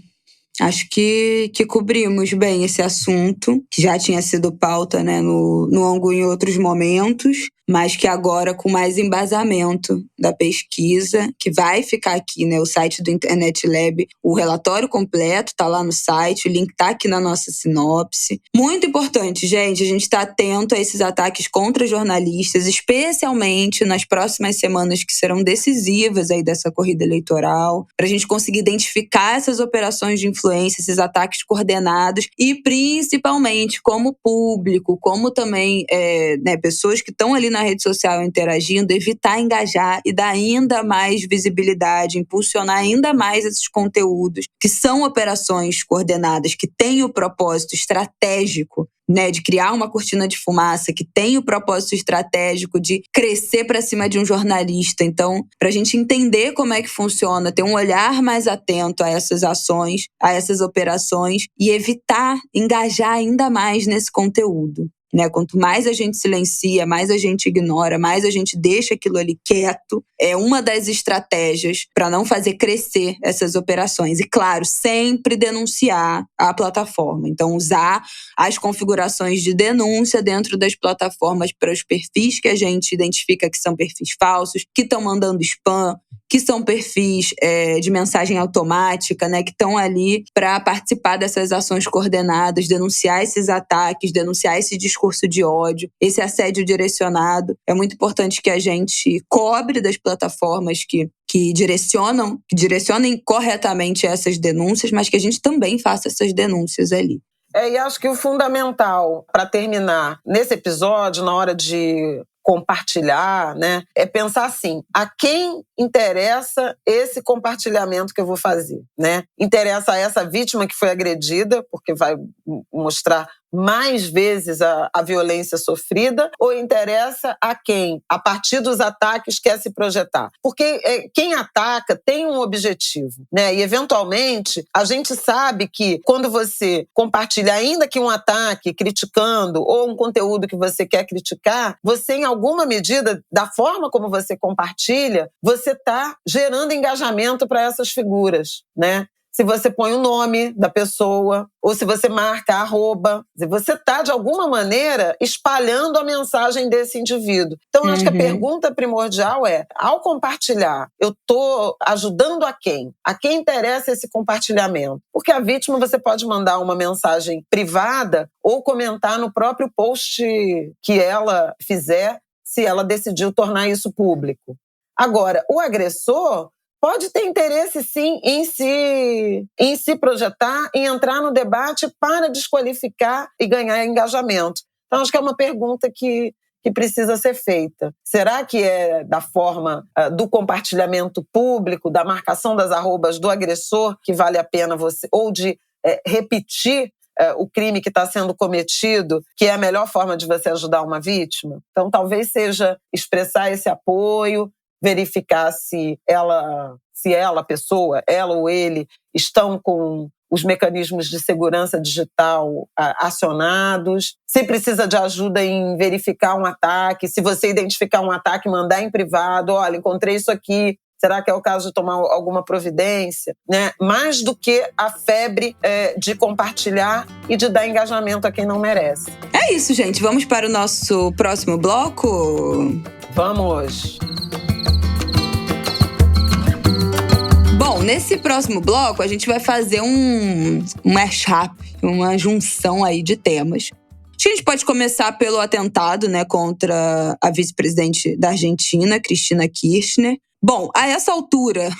Acho que cobrimos bem esse assunto, que já tinha sido pauta, né, no ângulo em outros momentos, mas que agora com mais embasamento da pesquisa, que vai ficar aqui, né, o site do Internet Lab, o relatório completo tá lá no site, o link tá aqui na nossa sinopse. Muito importante, gente, a gente tá atento a esses ataques contra jornalistas, especialmente nas próximas semanas que serão decisivas aí dessa corrida eleitoral, pra gente conseguir identificar essas operações de influência, esses ataques coordenados e principalmente como público, como também pessoas que estão ali na rede social interagindo, evitar engajar e dar ainda mais visibilidade, impulsionar ainda mais esses conteúdos que são operações coordenadas, que têm o propósito estratégico, né, de criar uma cortina de fumaça, que tem o propósito estratégico de crescer para cima de um jornalista. Então, para a gente entender como é que funciona, ter um olhar mais atento a essas ações, a essas operações e evitar engajar ainda mais nesse conteúdo. Né? Quanto mais a gente silencia, mais a gente ignora, mais a gente deixa aquilo ali quieto, é uma das estratégias para não fazer crescer essas operações. E, claro, sempre denunciar a plataforma. Então, usar as configurações de denúncia dentro das plataformas para os perfis que a gente identifica que são perfis falsos, que estão mandando spam, que são perfis de mensagem automática, né, que estão ali para participar dessas ações coordenadas, denunciar esses ataques, denunciar esse discurso de ódio, esse assédio direcionado. É muito importante que a gente cobre das plataformas que direcionem corretamente essas denúncias, mas que a gente também faça essas denúncias ali. E acho que o fundamental, para terminar, nesse episódio, na hora de compartilhar, né, é pensar assim, a quem interessa esse compartilhamento que eu vou fazer, né? Interessa a essa vítima que foi agredida, porque vai mostrar mais vezes a violência sofrida, ou interessa a quem, a partir dos ataques, quer se projetar? Porque quem ataca tem um objetivo, né? E, eventualmente, a gente sabe que quando você compartilha, ainda que um ataque criticando ou um conteúdo que você quer criticar, você, em alguma medida, da forma como você compartilha, você está gerando engajamento para essas figuras, né? Se você põe o nome da pessoa, ou se você marca @, você está, de alguma maneira, espalhando a mensagem desse indivíduo. Então, acho que a pergunta primordial é, ao compartilhar, eu estou ajudando a quem? A quem interessa esse compartilhamento? Porque a vítima, você pode mandar uma mensagem privada ou comentar no próprio post que ela fizer, se ela decidiu tornar isso público. Agora, o agressor pode ter interesse, sim, em se projetar, em entrar no debate para desqualificar e ganhar engajamento. Então, acho que é uma pergunta que precisa ser feita. Será que é da forma do compartilhamento público, da marcação das arrobas do agressor, que vale a pena você, ou de repetir o crime que está sendo cometido, que é a melhor forma de você ajudar uma vítima? Então, talvez seja expressar esse apoio, verificar se a pessoa, ela ou ele, estão com os mecanismos de segurança digital acionados, se precisa de ajuda em verificar um ataque, se você identificar um ataque, mandar em privado, olha, encontrei isso aqui, será que é o caso de tomar alguma providência? Né? Mais do que a febre de compartilhar e de dar engajamento a quem não merece. É isso, gente. Vamos para o nosso próximo bloco? Vamos! Bom, nesse próximo bloco a gente vai fazer um mashup, uma junção aí de temas. Acho que a gente pode começar pelo atentado, né, contra a vice-presidente da Argentina, Cristina Kirchner. Bom, a essa altura,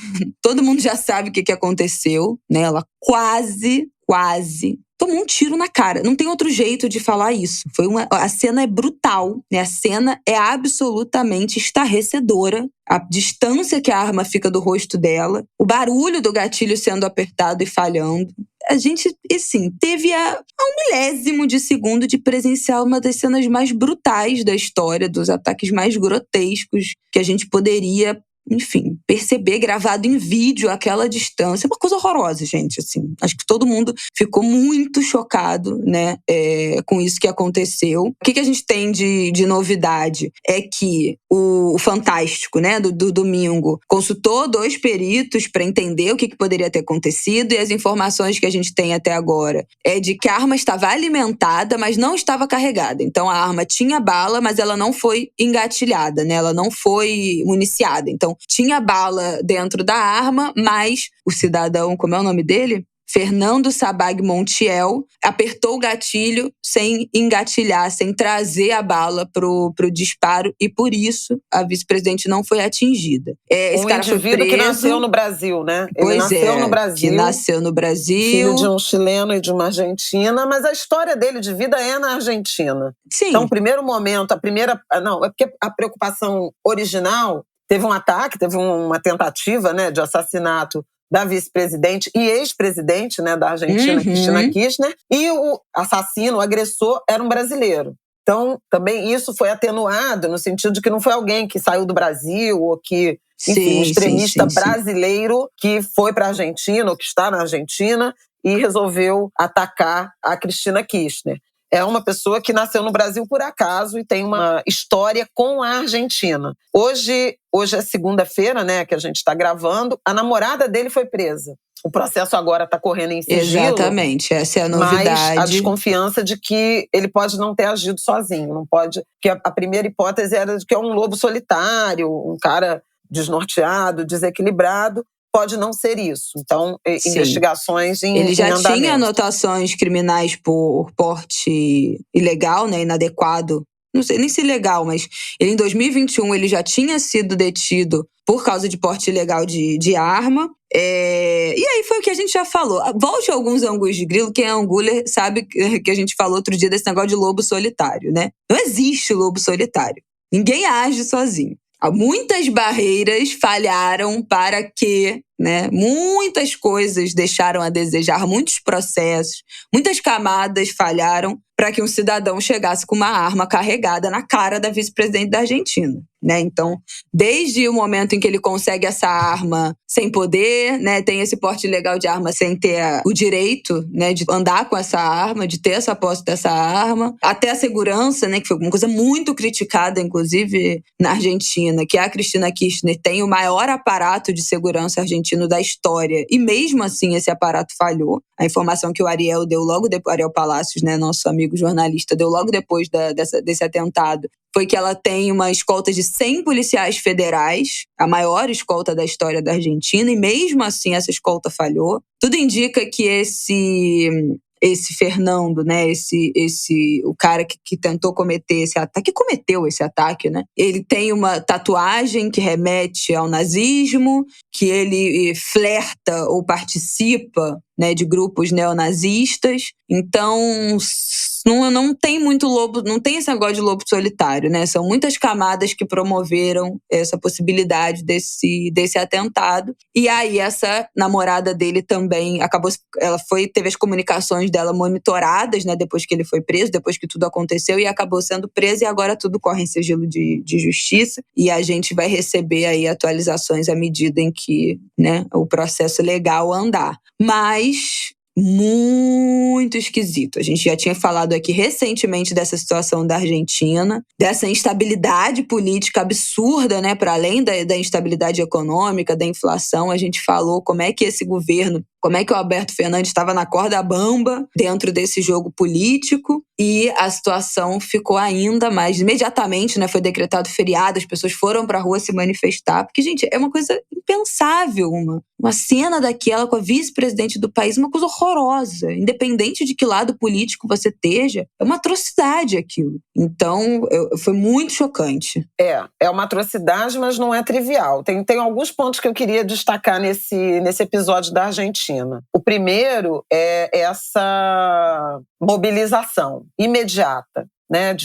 todo mundo já sabe o que aconteceu, né? Ela quase tomou um tiro na cara. Não tem outro jeito de falar isso. A cena é brutal, né? A cena é absolutamente estarrecedora. A distância que a arma fica do rosto dela, o barulho do gatilho sendo apertado e falhando. A gente, assim, teve a 1 milésimo de segundo de presenciar uma das cenas mais brutais da história, dos ataques mais grotescos que a gente poderia enfim, perceber gravado em vídeo aquela distância. É uma coisa horrorosa, gente, assim. Acho que todo mundo ficou muito chocado, né, com isso que aconteceu. O que a gente tem de novidade é que o Fantástico, né, do domingo, consultou 2 peritos para entender o que poderia ter acontecido, e as informações que a gente tem até agora é de que a arma estava alimentada, mas não estava carregada. Então a arma tinha bala, mas ela não foi engatilhada, né? Ela não foi municiada. Então tinha bala dentro da arma, mas o cidadão, como é o nome dele? Fernando Sabag Montiel, apertou o gatilho sem engatilhar, sem trazer a bala pro disparo, e por isso a vice-presidente não foi atingida. Esse cara foi preso. Que nasceu no Brasil, né? Ele nasceu no Brasil. Que nasceu no Brasil. Filho de um chileno e de uma argentina, mas a história dele de vida é na Argentina. Sim. Então, o primeiro momento, Não, é porque a preocupação original teve um ataque, teve uma tentativa, né, de assassinato da vice-presidente e ex-presidente, né, da Argentina, Cristina Kirchner, e o assassino, o agressor, era um brasileiro. Então, também isso foi atenuado no sentido de que não foi alguém que saiu do Brasil ou que, enfim, um extremista brasileiro que foi para a Argentina ou que está na Argentina e resolveu atacar a Cristina Kirchner. É uma pessoa que nasceu no Brasil por acaso e tem uma história com a Argentina. Hoje é segunda-feira, né, que a gente está gravando. A namorada dele foi presa. O processo agora está correndo em sigilo. Exatamente, essa é a novidade. Mas a desconfiança de que ele pode não ter agido sozinho. Não pode. Que a primeira hipótese era de que é um lobo solitário, um cara desnorteado, desequilibrado. Pode não ser isso. Então, investigações em Ele já andamento. tinha anotações criminais por porte ilegal, né, inadequado. Não sei nem se ilegal, mas ele em 2021 ele já tinha sido detido por causa de porte ilegal de arma. E aí foi o que a gente já falou. Volte a alguns ângulos de grilo. Quem é anguler sabe que a gente falou outro dia desse negócio de lobo solitário, né? Não existe lobo solitário. Ninguém age sozinho. Muitas barreiras falharam para que, né, muitas coisas deixaram a desejar, muitos processos, muitas camadas falharam para que um cidadão chegasse com uma arma carregada na cara da vice-presidente da Argentina, né? Então, desde o momento em que ele consegue essa arma sem poder, né, tem esse porte ilegal de arma sem ter o direito, né, de andar com essa arma, de ter essa posse dessa arma, até a segurança, né, que foi uma coisa muito criticada, inclusive na Argentina, que a Cristina Kirchner tem o maior aparato de segurança argentino da história, e mesmo assim esse aparato falhou. A informação que o Ariel deu logo depois, Ariel Palacios, né, nosso amigo jornalista, deu logo depois desse atentado, foi que ela tem uma escolta de 100 policiais federais, a maior escolta da história da Argentina, e mesmo assim essa escolta falhou. Tudo indica que esse Fernando, né, o cara que tentou cometer esse ataque, que cometeu esse ataque, né? Ele tem uma tatuagem que remete ao nazismo, que ele flerta ou participa, né, de grupos neonazistas. Então, não tem muito lobo, não tem esse negócio de lobo solitário, né? São muitas camadas que promoveram essa possibilidade desse atentado. E aí essa namorada dele também teve as comunicações dela monitoradas, né, depois que ele foi preso, depois que tudo aconteceu, e acabou sendo presa, e agora tudo corre em sigilo de justiça, e a gente vai receber aí atualizações à medida em que, né, o processo legal andar. Mas muito esquisito. A gente já tinha falado aqui recentemente dessa situação da Argentina, dessa instabilidade política absurda, né? Para além da instabilidade econômica, da inflação, a gente falou como é que esse governo, como é que o Alberto Fernandes estava na corda bamba dentro desse jogo político, e a situação ficou ainda mais. Imediatamente, né, foi decretado feriado, as pessoas foram para a rua se manifestar, porque, gente, é uma coisa impensável, uma cena daquela com a vice-presidente do país, uma coisa horrorosa. Independente de que lado político você esteja, é uma atrocidade aquilo. Então, foi muito chocante. É uma atrocidade, mas não é trivial. Tem alguns pontos que eu queria destacar nesse episódio da Argentina. O primeiro é essa mobilização imediata, né,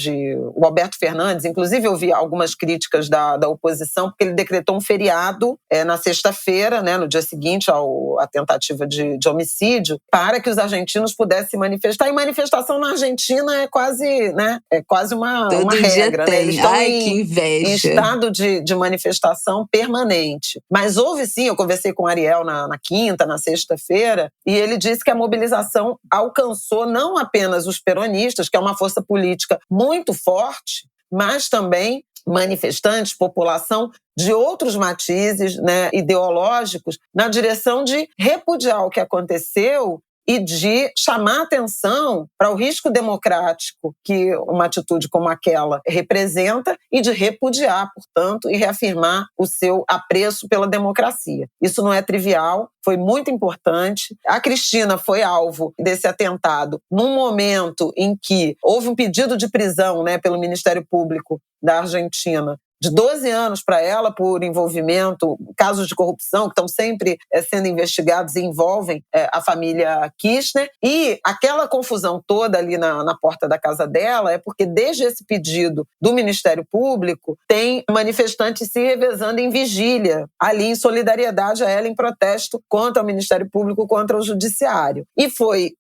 o Alberto Fernandes, inclusive eu vi algumas críticas da oposição, porque ele decretou um feriado na sexta-feira, né, no dia seguinte à tentativa de homicídio, para que os argentinos pudessem se manifestar. E manifestação na Argentina é quase, né, uma regra. Dia tem. Né? Eles estão que inveja. Em estado de manifestação permanente. Mas houve sim, eu conversei com o Ariel na quinta, na sexta-feira, e ele disse que a mobilização alcançou não apenas os peronistas, que é uma força política muito forte, mas também manifestantes, população de outros matizes, né, ideológicos, na direção de repudiar o que aconteceu e de chamar atenção para o risco democrático que uma atitude como aquela representa e de repudiar, portanto, e reafirmar o seu apreço pela democracia. Isso não é trivial, foi muito importante. A Cristina foi alvo desse atentado num momento em que houve um pedido de prisão, né, pelo Ministério Público da Argentina, de 12 anos para ela por envolvimento, casos de corrupção que estão sempre sendo investigados e envolvem a família Kirchner. E aquela confusão toda ali na porta da casa dela é porque desde esse pedido do Ministério Público tem manifestantes se revezando em vigília, ali em solidariedade a ela, em protesto contra o Ministério Público, contra o Judiciário. E foi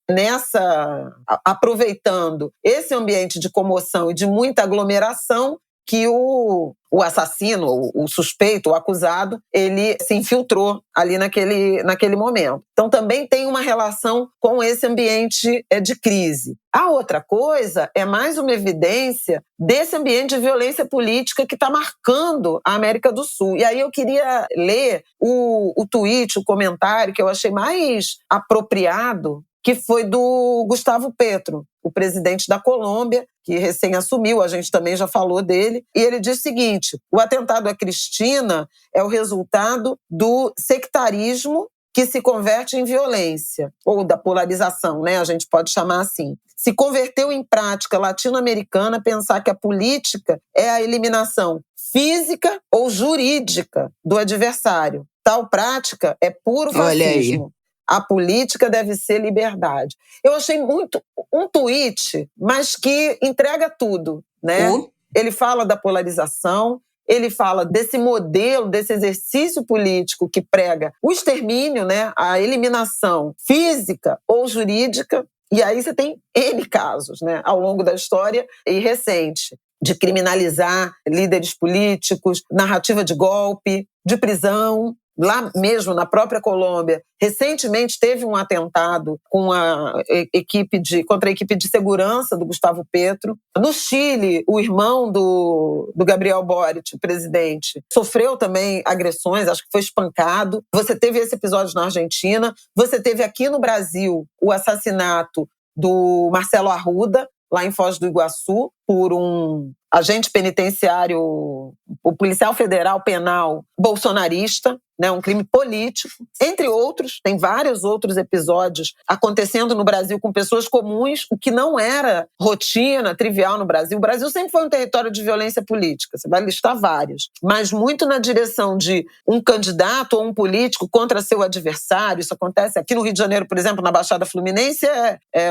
aproveitando esse ambiente de comoção e de muita aglomeração, que o assassino, o suspeito, o acusado, ele se infiltrou ali naquele momento. Então também tem uma relação com esse ambiente de crise. A outra coisa é mais uma evidência desse ambiente de violência política que está marcando a América do Sul. E aí eu queria ler o tweet, o comentário que eu achei mais apropriado, que foi do Gustavo Petro, o presidente da Colômbia, que recém assumiu, a gente também já falou dele, e ele diz o seguinte: o atentado à Cristina é o resultado do sectarismo que se converte em violência, ou da polarização, né? A gente pode chamar assim. Se converteu em prática latino-americana pensar que a política é a eliminação física ou jurídica do adversário. Tal prática é puro fascismo. A política deve ser liberdade. Eu achei muito um tweet, mas que entrega tudo, né? Ele fala da polarização, ele fala desse modelo, desse exercício político que prega o extermínio, né? A eliminação física ou jurídica. E aí você tem N casos, né? Ao longo da história e recente, de criminalizar líderes políticos, narrativa de golpe, de prisão. Lá mesmo, na própria Colômbia, recentemente teve um atentado contra a equipe de segurança do Gustavo Petro. No Chile, o irmão do Gabriel Boric, presidente, sofreu também agressões, acho que foi espancado. Você teve esse episódio na Argentina. Você teve aqui no Brasil o assassinato do Marcelo Arruda, lá em Foz do Iguaçu, por um agente penitenciário, o policial federal penal bolsonarista, né, um crime político, entre outros. Tem vários outros episódios acontecendo no Brasil com pessoas comuns, o que não era rotina, trivial no Brasil. O Brasil sempre foi um território de violência política, você vai listar vários, mas muito na direção de um candidato ou um político contra seu adversário. Isso acontece aqui no Rio de Janeiro, por exemplo, na Baixada Fluminense,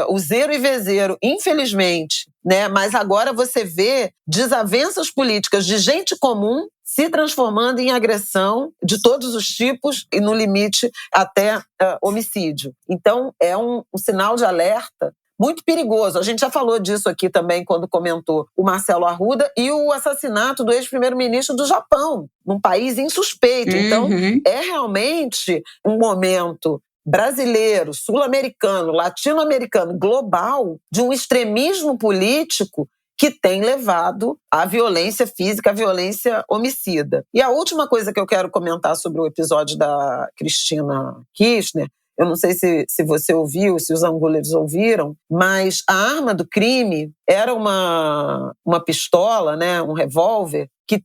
o zero e vezeiro, infelizmente, né? Mas agora você vê desavenças políticas de gente comum se transformando em agressão de todos os tipos e, no limite, até homicídio. Então, é um sinal de alerta muito perigoso. A gente já falou disso aqui também quando comentou o Marcelo Arruda e o assassinato do ex-primeiro-ministro do Japão, num país insuspeito. Então, é realmente um momento brasileiro, sul-americano, latino-americano, global, de um extremismo político que tem levado à violência física, à violência homicida. E a última coisa que eu quero comentar sobre o episódio da Cristina Kirchner, eu não sei se você ouviu, se os angolanos ouviram, mas a arma do crime era uma pistola, né, um revólver, que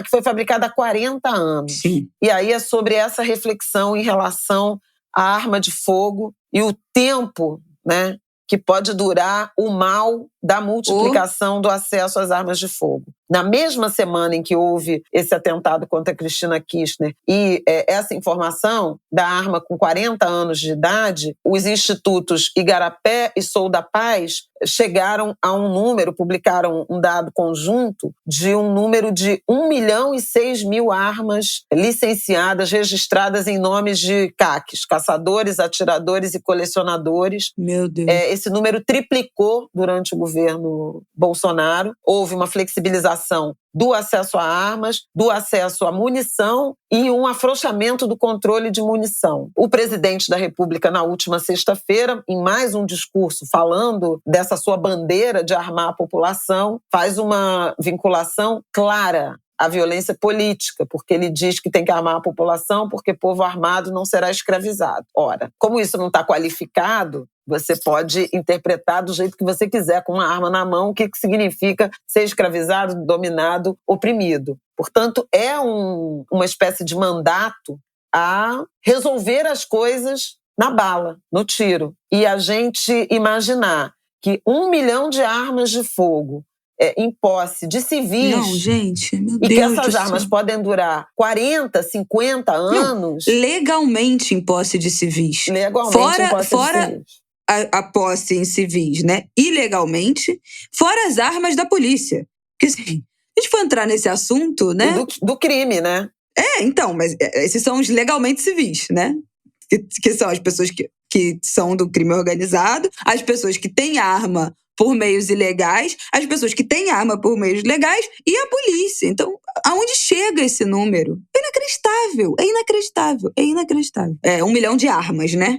foi fabricada há 40 anos. Sim. E aí é sobre essa reflexão em relação à arma de fogo e o tempo, né, que pode durar o mal da multiplicação do acesso às armas de fogo. Na mesma semana em que houve esse atentado contra a Cristina Kirchner e essa informação da arma com 40 anos de idade, os institutos Igarapé e Sou da Paz chegaram a um número, publicaram um dado conjunto de um número de 1.006.000 armas licenciadas, registradas em nomes de CACs, caçadores, atiradores e colecionadores. Meu Deus. Esse número triplicou durante o governo Bolsonaro. Houve uma flexibilização do acesso a armas, do acesso à munição e um afrouxamento do controle de munição. O presidente da República, na última sexta-feira, em mais um discurso falando dessa sua bandeira de armar a população, faz uma vinculação clara à violência política, porque ele diz que tem que armar a população porque povo armado não será escravizado. Ora, como isso não está qualificado, você pode interpretar do jeito que você quiser, com uma arma na mão, o que significa ser escravizado, dominado, oprimido. Portanto, é uma espécie de mandato a resolver as coisas na bala, no tiro. E a gente imaginar que 1 milhão de armas de fogo em posse de civis. Não, gente, meu Deus. E que essas armas podem durar 40, 50 anos. Não, legalmente em posse de civis. Legalmente em posse de civis. A posse em civis, né? Ilegalmente, fora as armas da polícia. Porque assim, a gente for entrar nesse assunto, né? Do crime, né? Então, mas esses são os legalmente civis, né? Que são as pessoas que são do crime organizado, as pessoas que têm arma por meios ilegais, as pessoas que têm arma por meios legais e a polícia. Então, aonde chega esse número? É inacreditável. 1 milhão de armas, né?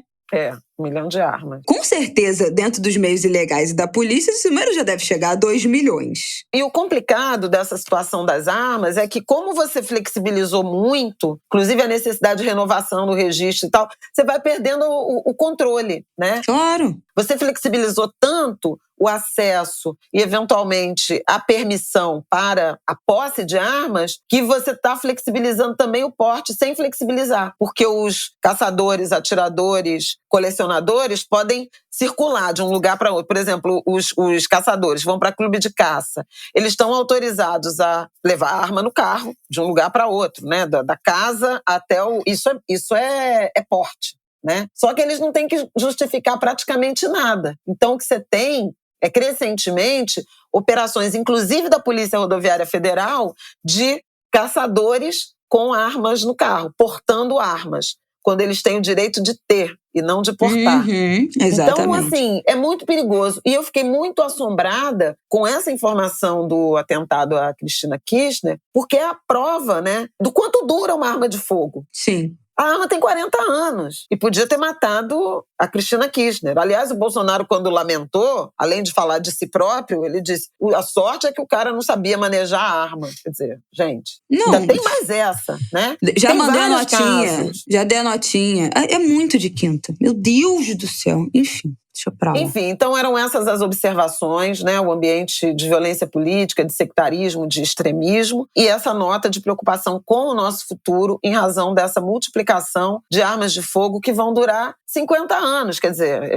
1 milhão de armas. Com certeza, dentro dos meios ilegais e da polícia, esse número já deve chegar a 2 milhões. E o complicado dessa situação das armas é que, como você flexibilizou muito, inclusive a necessidade de renovação do registro e tal, você vai perdendo o controle, né? Claro. Você flexibilizou tanto o acesso e, eventualmente, a permissão para a posse de armas, que você está flexibilizando também o porte sem flexibilizar. Porque os caçadores, atiradores, colecionadores podem circular de um lugar para outro. Por exemplo, os caçadores vão para clube de caça. Eles estão autorizados a levar a arma no carro de um lugar para outro, né? Da casa até o... Isso é porte, né? Só que eles não têm que justificar praticamente nada. Então, o que você tem é, crescentemente, operações, inclusive da Polícia Rodoviária Federal, de caçadores com armas no carro, portando armas, quando eles têm o direito de ter e não de portar. Exatamente. Então, assim, é muito perigoso. E eu fiquei muito assombrada com essa informação do atentado à Cristina Kirchner, porque é a prova, né, do quanto dura uma arma de fogo. Sim. A arma tem 40 anos e podia ter matado a Cristina Kirchner. Aliás, o Bolsonaro, quando lamentou, além de falar de si próprio, ele disse: a sorte é que o cara não sabia manejar a arma. Quer dizer, gente, não, ainda tem mais essa, né? Já tem mandei a notinha. Casos. Já dei a notinha. É muito de quinta. Meu Deus do céu. Enfim. Deixa eu pra lá. Enfim, então eram essas as observações, né? O ambiente de violência política, de sectarismo, de extremismo e essa nota de preocupação com o nosso futuro em razão dessa multiplicação de armas de fogo que vão durar 50 anos. Quer dizer,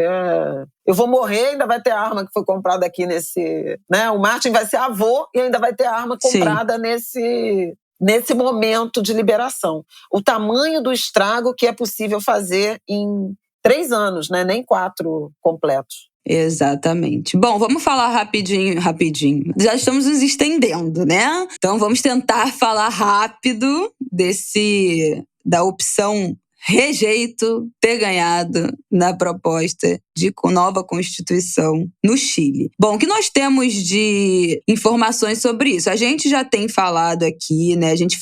eu vou morrer e ainda vai ter a arma que foi comprada aqui nesse... né? O Martin vai ser avô e ainda vai ter a arma comprada nesse momento de liberação. O tamanho do estrago que é possível fazer em 3 anos, né? Nem 4 completos. Exatamente. Bom, vamos falar rapidinho. Já estamos nos estendendo, né? Então vamos tentar falar rápido da opção rejeito ter ganhado na proposta de nova Constituição no Chile. Bom, o que nós temos de informações sobre isso? A gente já tem falado aqui, né? A gente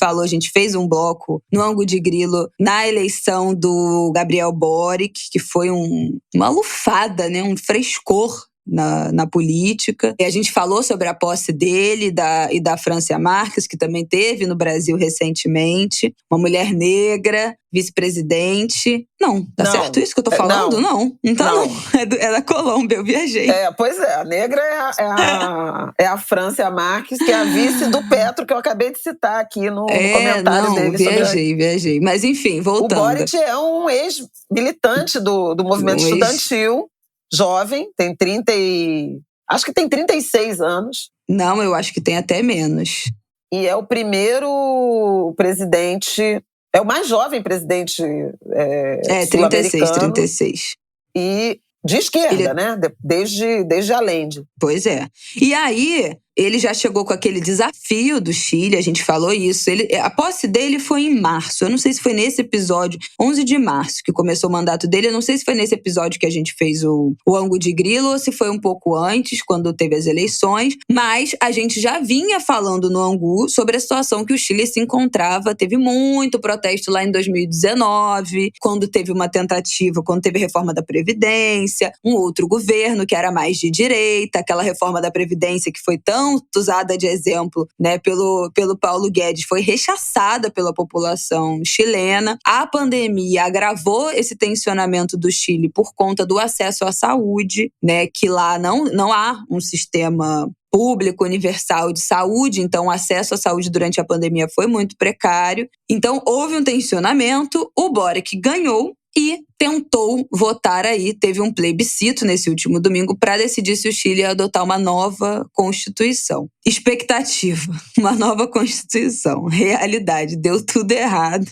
fez um bloco no Ângulo de Grilo na eleição do Gabriel Boric, que foi uma lufada, né? Um frescor na política. E a gente falou sobre a posse dele e da Francia Marques, que também teve no Brasil recentemente. Uma mulher negra, vice-presidente. Não, tá certo isso que eu tô falando? Não. Então não. É da Colômbia, eu viajei. Pois é, a negra é a Francia Marques, que é a vice do Petro, que eu acabei de citar aqui no comentário dele. Viajei. Mas enfim, voltando. O Boric é um ex-militante do movimento estudantil, jovem, tem 30 e Acho que tem 36 anos. Não, eu acho que tem até menos. E é o primeiro presidente, é o mais jovem presidente sul-americano. 36. E de esquerda, né? Desde Allende. Pois é. E aí, ele já chegou com aquele desafio do Chile, a gente falou isso. A posse dele foi em março. Eu não sei se foi nesse episódio, 11 de março, que começou o mandato dele. Eu não sei se foi nesse episódio que a gente fez o Ângulo de Grilo ou se foi um pouco antes, quando teve as eleições. Mas a gente já vinha falando no Angu sobre a situação que o Chile se encontrava. Teve muito protesto lá em 2019, quando teve uma tentativa, quando teve reforma da Previdência, um outro governo que era mais de direita, aquela reforma da Previdência que foi tão usada de exemplo, né, pelo Paulo Guedes, foi rechaçada pela população chilena. A pandemia agravou esse tensionamento do Chile por conta do acesso à saúde, né, que lá não há um sistema público, universal de saúde, então o acesso à saúde durante a pandemia foi muito precário. Então houve um tensionamento, o Boric ganhou e tentou votar aí, teve um plebiscito nesse último domingo para decidir se o Chile ia adotar uma nova Constituição. Expectativa, uma nova Constituição. Realidade, deu tudo errado.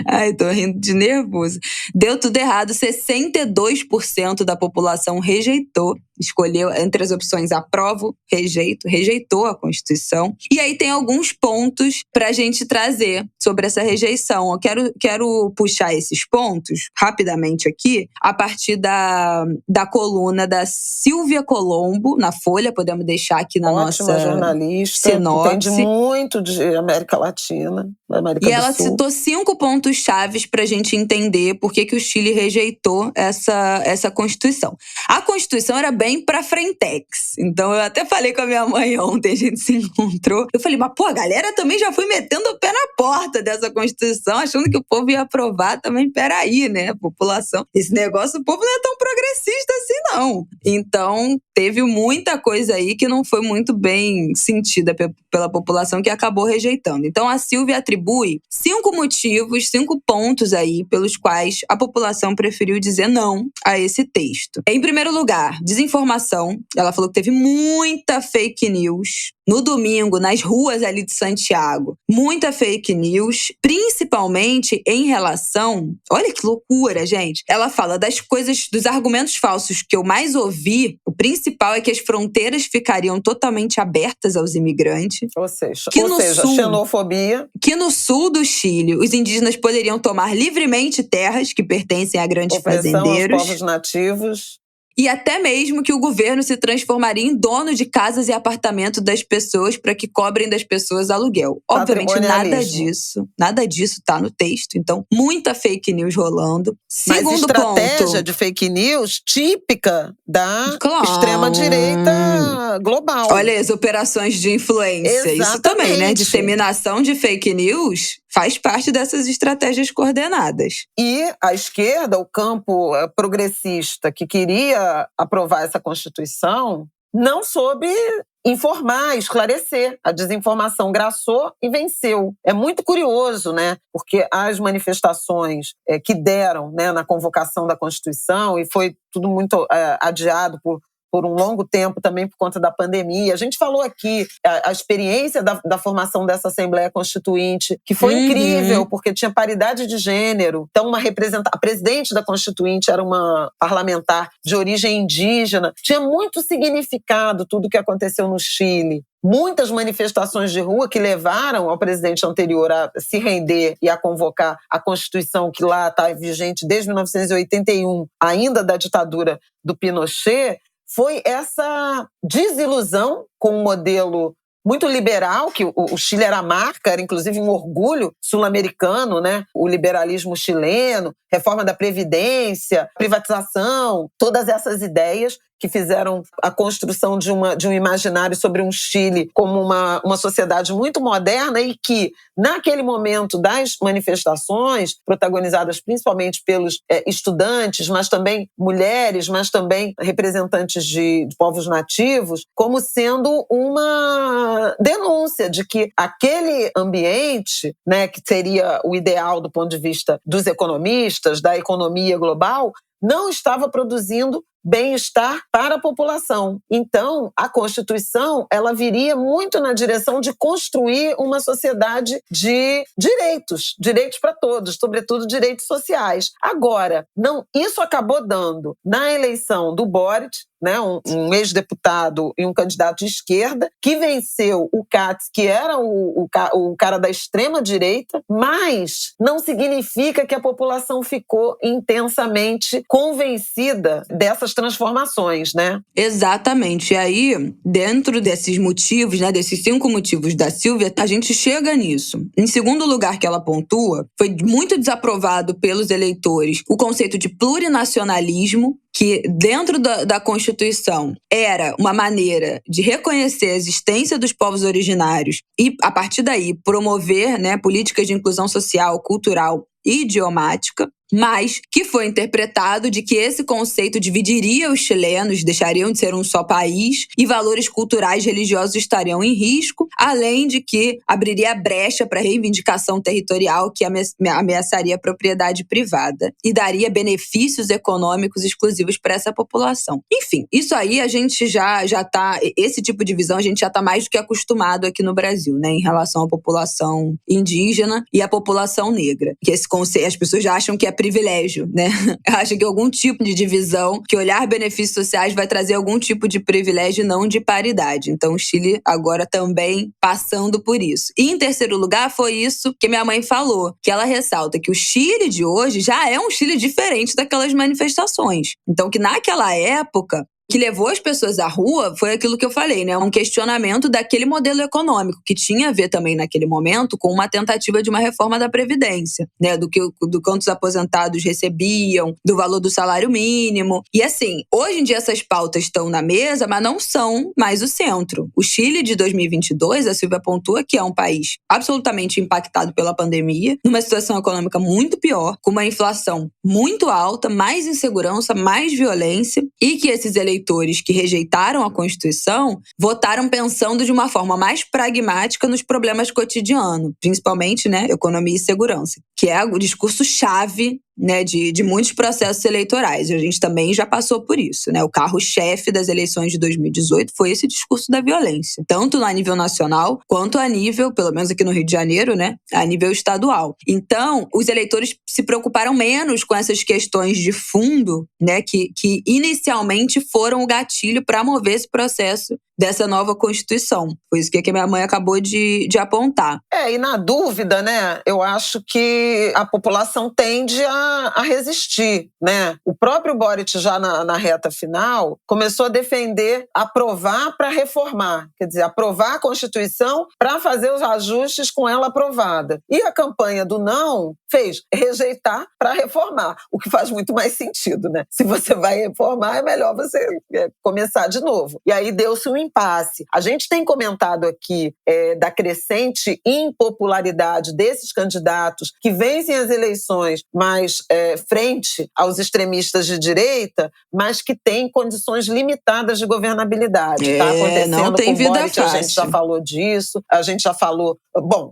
Ai, tô rindo de nervoso. Deu tudo errado, 62% da população rejeitou, escolheu entre as opções aprovo, rejeito, rejeitou a Constituição. E aí tem alguns pontos pra gente trazer sobre essa rejeição. Eu quero puxar esses pontos rapidamente aqui, a partir da coluna da Silvia Colombo, na Folha, podemos deixar aqui na Ótima nossa jornalista, sinopse. Entende muito de América Latina, América do Sul. E ela citou 5 pontos chaves para a gente entender por que o Chile rejeitou essa Constituição. A Constituição era bem pra frentex. Então eu até falei com a minha mãe ontem, a gente se encontrou. Eu falei, mas pô, a galera também já foi metendo o pé na porta dessa Constituição, achando que o povo ia aprovar também. Peraí, né? População. Esse negócio, o povo não é tão progressista assim, não. Então, teve muita coisa aí que não foi muito bem sentida pela população, que acabou rejeitando. Então, a Silvia atribui 5 motivos, 5 pontos aí pelos quais a população preferiu dizer não a esse texto. Em primeiro lugar, desinformação. Ela falou que teve muita fake news no domingo, nas ruas ali de Santiago. Muita fake news, principalmente em relação... Olha que loucura, gente. Ela fala das coisas, dos argumentos falsos que eu mais ouvi. O principal é que as fronteiras ficariam totalmente abertas aos imigrantes. Ou seja, sul, xenofobia. Que no sul do Chile, os indígenas poderiam tomar livremente terras que pertencem a grandes fazendeiros. Aos povos nativos. E até mesmo que o governo se transformaria em dono de casas e apartamentos das pessoas para que cobrem das pessoas aluguel. Obviamente, nada disso tá no texto. Então, muita fake news rolando. Segundo estratégia de fake news típica da extrema-direita global. Olha as operações de influência. Exatamente. Isso também, né? Disseminação de fake news faz parte dessas estratégias coordenadas. E a esquerda, o campo progressista que queria aprovar essa Constituição, não soube informar, esclarecer. A desinformação graçou e venceu. É muito curioso, né? Porque as manifestações que deram, né, na convocação da Constituição, e foi tudo muito adiado por um longo tempo também por conta da pandemia. A gente falou aqui a experiência da formação dessa Assembleia Constituinte, que foi incrível, porque tinha paridade de gênero. Então, a presidente da Constituinte era uma parlamentar de origem indígena. Tinha muito significado tudo o que aconteceu no Chile. Muitas manifestações de rua que levaram ao presidente anterior a se render e a convocar a Constituição que lá está vigente desde 1981, ainda da ditadura do Pinochet. Foi essa desilusão com um modelo muito liberal, que o Chile era a marca, era inclusive um orgulho sul-americano, né? O liberalismo chileno, reforma da Previdência, privatização, todas essas ideias que fizeram a construção de um imaginário sobre um Chile como uma sociedade muito moderna e que, naquele momento das manifestações, protagonizadas principalmente pelos estudantes, mas também mulheres, mas também representantes de povos nativos, como sendo uma denúncia de que aquele ambiente, né, que seria o ideal do ponto de vista dos economistas, da economia global, não estava produzindo bem-estar para a população. Então, a Constituição, ela viria muito na direção de construir uma sociedade de direitos para todos, sobretudo direitos sociais. Agora, isso acabou dando na eleição do Boric, né, um ex-deputado e um candidato de esquerda, que venceu o Katz, que era o cara da extrema-direita, mas não significa que a população ficou intensamente convencida dessas transformações, né? Exatamente. E aí, dentro desses motivos, né, desses 5 motivos da Silvia, a gente chega nisso. Em segundo lugar que ela pontua, foi muito desaprovado pelos eleitores o conceito de plurinacionalismo, que dentro da Constituição era uma maneira de reconhecer a existência dos povos originários e, a partir daí, promover, né, políticas de inclusão social, cultural e idiomática, mas que foi interpretado de que esse conceito dividiria os chilenos, deixariam de ser um só país e valores culturais e religiosos estariam em risco, além de que abriria brecha para a reivindicação territorial que ameaçaria a propriedade privada e daria benefícios econômicos exclusivos para essa população. Enfim, isso aí a gente já tá, esse tipo de visão a gente já está mais do que acostumado aqui no Brasil, né, em relação à população indígena e à população negra. Que esse conceito, as pessoas já acham que é privilégio, né? Acho que algum tipo de divisão, que olhar benefícios sociais vai trazer algum tipo de privilégio, não de paridade. Então, o Chile agora também passando por isso. E em terceiro lugar, foi isso que minha mãe falou, que ela ressalta que o Chile de hoje já é um Chile diferente daquelas manifestações. Então, que naquela época, que levou as pessoas à rua foi aquilo que eu falei, né? Um questionamento daquele modelo econômico, que tinha a ver também naquele momento com uma tentativa de uma reforma da Previdência, né? Do quanto os aposentados recebiam, do valor do salário mínimo. E assim, hoje em dia essas pautas estão na mesa, mas não são mais o centro. O Chile de 2022, a Silvia pontua que é um país absolutamente impactado pela pandemia, numa situação econômica muito pior, com uma inflação muito alta, mais insegurança, mais violência, e que esses eleitores que rejeitaram a Constituição votaram pensando de uma forma mais pragmática nos problemas cotidianos, principalmente, né, economia e segurança, que é o discurso-chave, né, de muitos processos eleitorais. A gente também já passou por isso, né? O carro-chefe das eleições de 2018 foi esse discurso da violência, tanto a nível nacional quanto a nível, pelo menos aqui no Rio de Janeiro, né, a nível estadual. Então, os eleitores se preocuparam menos com essas questões de fundo, né, que inicialmente foram o gatilho para mover esse processo dessa nova Constituição. Foi isso que a minha mãe acabou de apontar. E na dúvida, né, eu acho que a população tende a resistir, né? O próprio Boric, já na reta final, começou a defender aprovar para reformar, quer dizer, aprovar a Constituição para fazer os ajustes com ela aprovada. E a campanha do não fez rejeitar para reformar, o que faz muito mais sentido, né? Se você vai reformar, é melhor você começar de novo. E aí deu-se um impasse. A gente tem comentado aqui da crescente impopularidade desses candidatos que vencem as eleições, mas frente aos extremistas de direita, mas que têm condições limitadas de governabilidade. Está acontecendo não tem com vida Boric, fácil. a gente já falou disso, a gente já falou,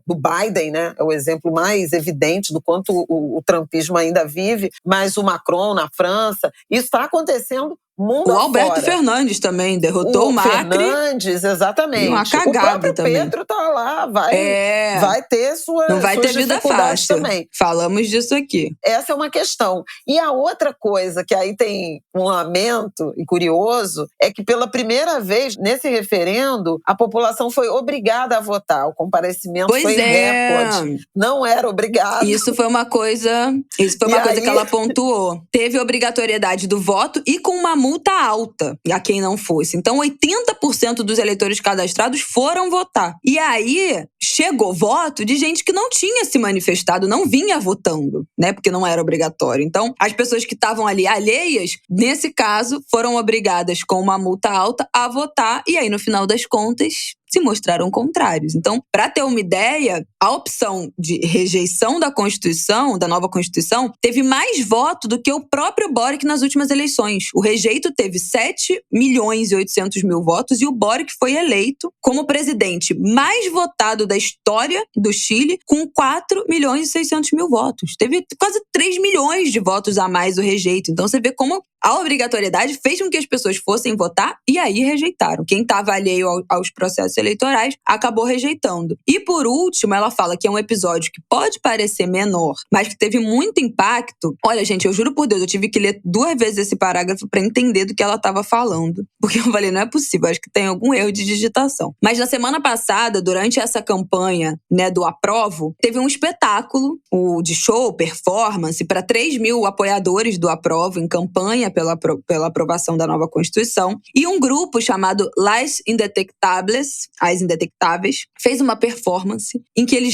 do Biden, né? É o exemplo mais evidente do quanto o trumpismo ainda vive, mas o Macron na França, isso está acontendo mundo o Alberto afora. Fernandes também derrotou o Macri. Fernandes, exatamente. E uma cagada o próprio também. Pedro tá lá, vai ter suas não vai ter vida fácil também. Falamos disso aqui. Essa é uma questão. E a outra coisa que aí tem um lamento e curioso é que pela primeira vez nesse referendo a população foi obrigada a votar. O comparecimento foi recorde. Não era obrigado. Isso foi uma coisa que ela pontuou. Teve obrigatoriedade do voto e com uma multa alta a quem não fosse. Então, 80% dos eleitores cadastrados foram votar. E aí, chegou voto de gente que não tinha se manifestado, não vinha votando, né? Porque não era obrigatório. Então, as pessoas que estavam ali alheias, nesse caso, foram obrigadas com uma multa alta a votar. E aí, no final das contas, se mostraram contrários. Então, para ter uma ideia, a opção de rejeição da Constituição, da nova Constituição, teve mais voto do que o próprio Boric nas últimas eleições. O rejeito teve 7.800.000 votos e o Boric foi eleito como presidente mais votado da história do Chile, com 4.600.000 votos. Teve quase 3 milhões de votos a mais o rejeito. Então você vê como a obrigatoriedade fez com que as pessoas fossem votar e aí rejeitaram. Quem estava alheio aos processos eleitorais acabou rejeitando. E por último, ela fala que é um episódio que pode parecer menor, mas que teve muito impacto. Olha, gente, eu juro por Deus, eu tive que ler 2 vezes esse parágrafo para entender do que ela estava falando. Porque eu falei, não é possível, acho que tem algum erro de digitação. Mas na semana passada, durante essa campanha, né, do Aprovo, teve um espetáculo de show, performance, para 3.000 apoiadores do Aprovo em campanha pela aprovação da nova Constituição. E um grupo chamado Las Indetectáveis, As Indetectáveis, fez uma performance em que eles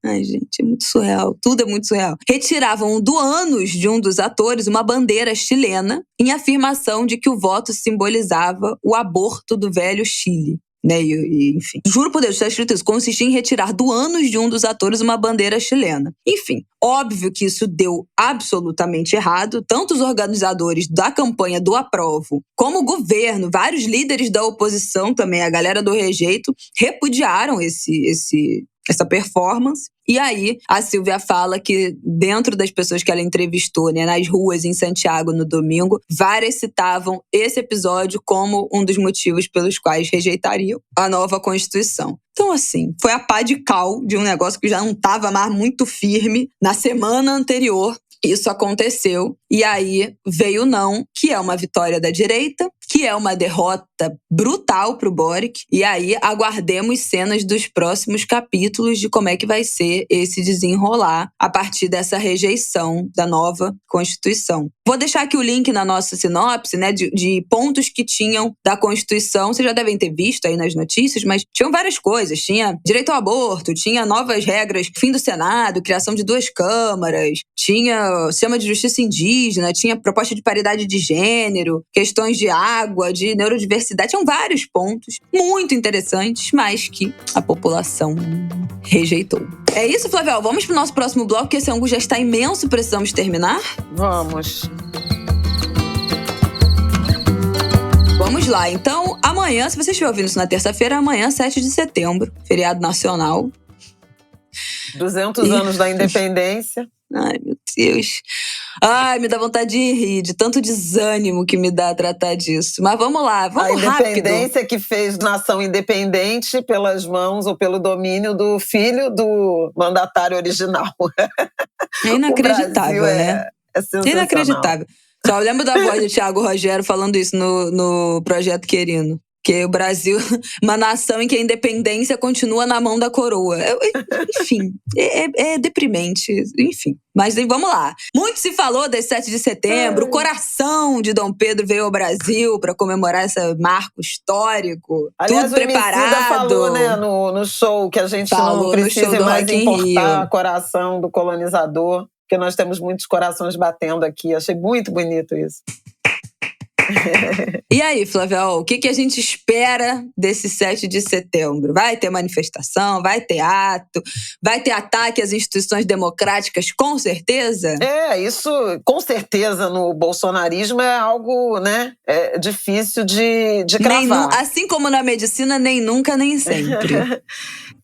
Ai, gente, é muito surreal. Tudo é muito surreal. Retiravam do ânus de um dos atores uma bandeira chilena em afirmação de que o voto simbolizava o aborto do velho Chile. Né? Enfim, juro por Deus, está escrito isso, consistia em retirar do ânus de um dos atores uma bandeira chilena. Enfim, óbvio que isso deu absolutamente errado. Tanto os organizadores da campanha do Aprovo, como o governo, vários líderes da oposição também, a galera do rejeito, repudiaram essa performance. E aí, a Silvia fala que dentro das pessoas que ela entrevistou, né, nas ruas em Santiago no domingo, várias citavam esse episódio como um dos motivos pelos quais rejeitariam a nova Constituição. Então, assim, foi a pá de cal de um negócio que já não estava mais muito firme. Na semana anterior, isso aconteceu. E aí veio o não, que é uma vitória da direita, que é uma derrota brutal pro Boric. E aí aguardemos cenas dos próximos capítulos de como é que vai ser esse desenrolar a partir dessa rejeição da nova Constituição. Vou deixar aqui o link na nossa sinopse, né, de pontos que tinham da Constituição. Vocês já devem ter visto aí nas notícias, mas tinham várias coisas. Tinha direito ao aborto, tinha novas regras, fim do Senado, criação de 2 câmaras, tinha sistema de justiça indígena, tinha proposta de paridade de gênero, questões de água, de neurodiversidade. Tinham vários pontos muito interessantes, mas que a população rejeitou. É isso, Flavel? Vamos pro nosso próximo bloco, que esse ângulo já está imenso, precisamos terminar? Vamos. Vamos lá. Então, amanhã, se você estiver ouvindo isso na terça-feira, amanhã, 7 de setembro, feriado nacional. 200 anos da independência. Ai, meu Deus. Ai, me dá vontade de rir, de tanto desânimo que me dá tratar disso. Mas vamos lá, vamos rápido. A independência que fez nação independente pelas mãos ou pelo domínio do filho do mandatário original. É inacreditável, né? É sensacional. Inacreditável. Só eu lembro da voz de Thiago Rogério falando isso no Projeto Querino. Que o Brasil, uma nação em que a independência continua na mão da coroa. Enfim, é deprimente. Enfim, mas vamos lá. Muito se falou desse 7 de setembro. O coração de Dom Pedro veio ao Brasil para comemorar esse marco histórico. Aliás, tudo preparado. O Emicida falou, né, no show, que a gente não precisa mais importar o coração do colonizador, porque nós temos muitos corações batendo aqui. Achei muito bonito isso. E aí, Flávia, o que a gente espera desse 7 de setembro? Vai ter manifestação, vai ter ato, vai ter ataque às instituições democráticas, com certeza? Isso com certeza no bolsonarismo é algo, né, difícil de cravar. Assim como na medicina, nem nunca, nem sempre.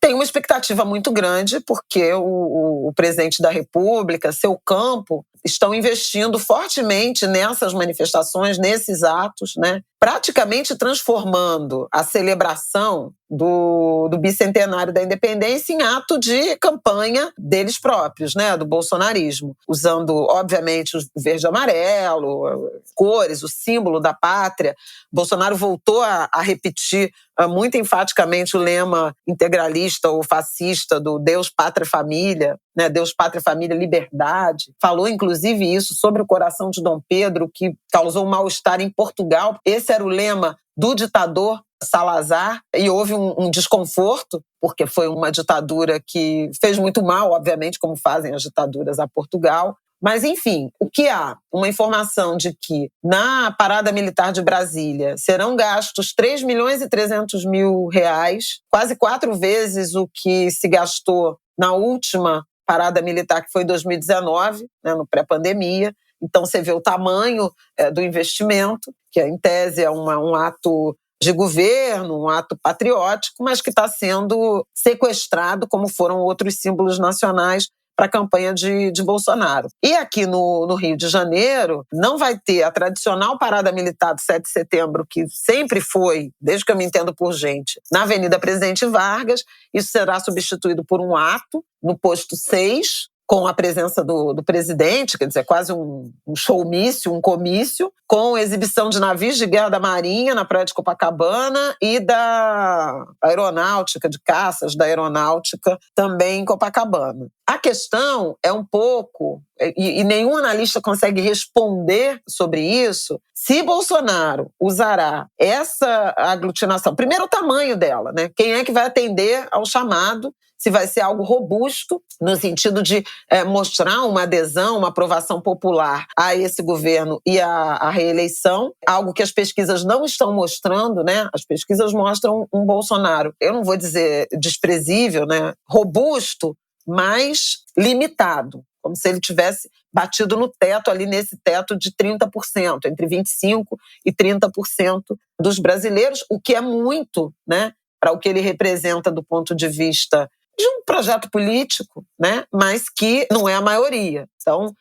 Tem uma expectativa muito grande, porque o presidente da República, seu campo, estão investindo fortemente nessas manifestações, nesses atos, né? Praticamente transformando a celebração do bicentenário da independência em ato de campanha deles próprios, né, do bolsonarismo, usando, obviamente, o verde e amarelo, cores, o símbolo da pátria. Bolsonaro voltou a repetir muito enfaticamente o lema integralista ou fascista do Deus, Pátria, Família, né, Deus, Pátria, Família, Liberdade. Falou, inclusive, isso sobre o coração de Dom Pedro, que causou um mal-estar em Portugal. Esse era o lema do ditador Salazar, e houve um desconforto, porque foi uma ditadura que fez muito mal, obviamente, como fazem as ditaduras a Portugal. Mas, enfim, o que há? Uma informação de que na parada militar de Brasília serão gastos 3 milhões e 300 mil reais, quase 4 vezes o que se gastou na última parada militar, que foi em 2019, né, no pré-pandemia. Então, você vê o tamanho do investimento, que em tese é um ato de governo, um ato patriótico, mas que está sendo sequestrado, como foram outros símbolos nacionais, para a campanha de Bolsonaro. E aqui no Rio de Janeiro, não vai ter a tradicional parada militar do 7 de setembro, que sempre foi, desde que eu me entendo por gente, na Avenida Presidente Vargas. Isso será substituído por um ato no posto 6, com a presença do presidente, quer dizer, quase um showmício, um comício, com exibição de navios de guerra da Marinha na praia de Copacabana e da aeronáutica, de caças da aeronáutica, também em Copacabana. A questão é um pouco, e nenhum analista consegue responder sobre isso, se Bolsonaro usará essa aglutinação. Primeiro, o tamanho dela, né? Quem é que vai atender ao chamado? Se vai ser algo robusto, no sentido de mostrar uma adesão, uma aprovação popular a esse governo e a reeleição, algo que as pesquisas não estão mostrando, né? As pesquisas mostram um Bolsonaro, eu não vou dizer desprezível, né? Robusto, mas limitado, como se ele tivesse batido no teto, ali nesse teto de 30%, entre 25% e 30% dos brasileiros, o que é muito, né? Para o que ele representa do ponto de vista de um projeto político, né? Mas que não é a maioria. Então,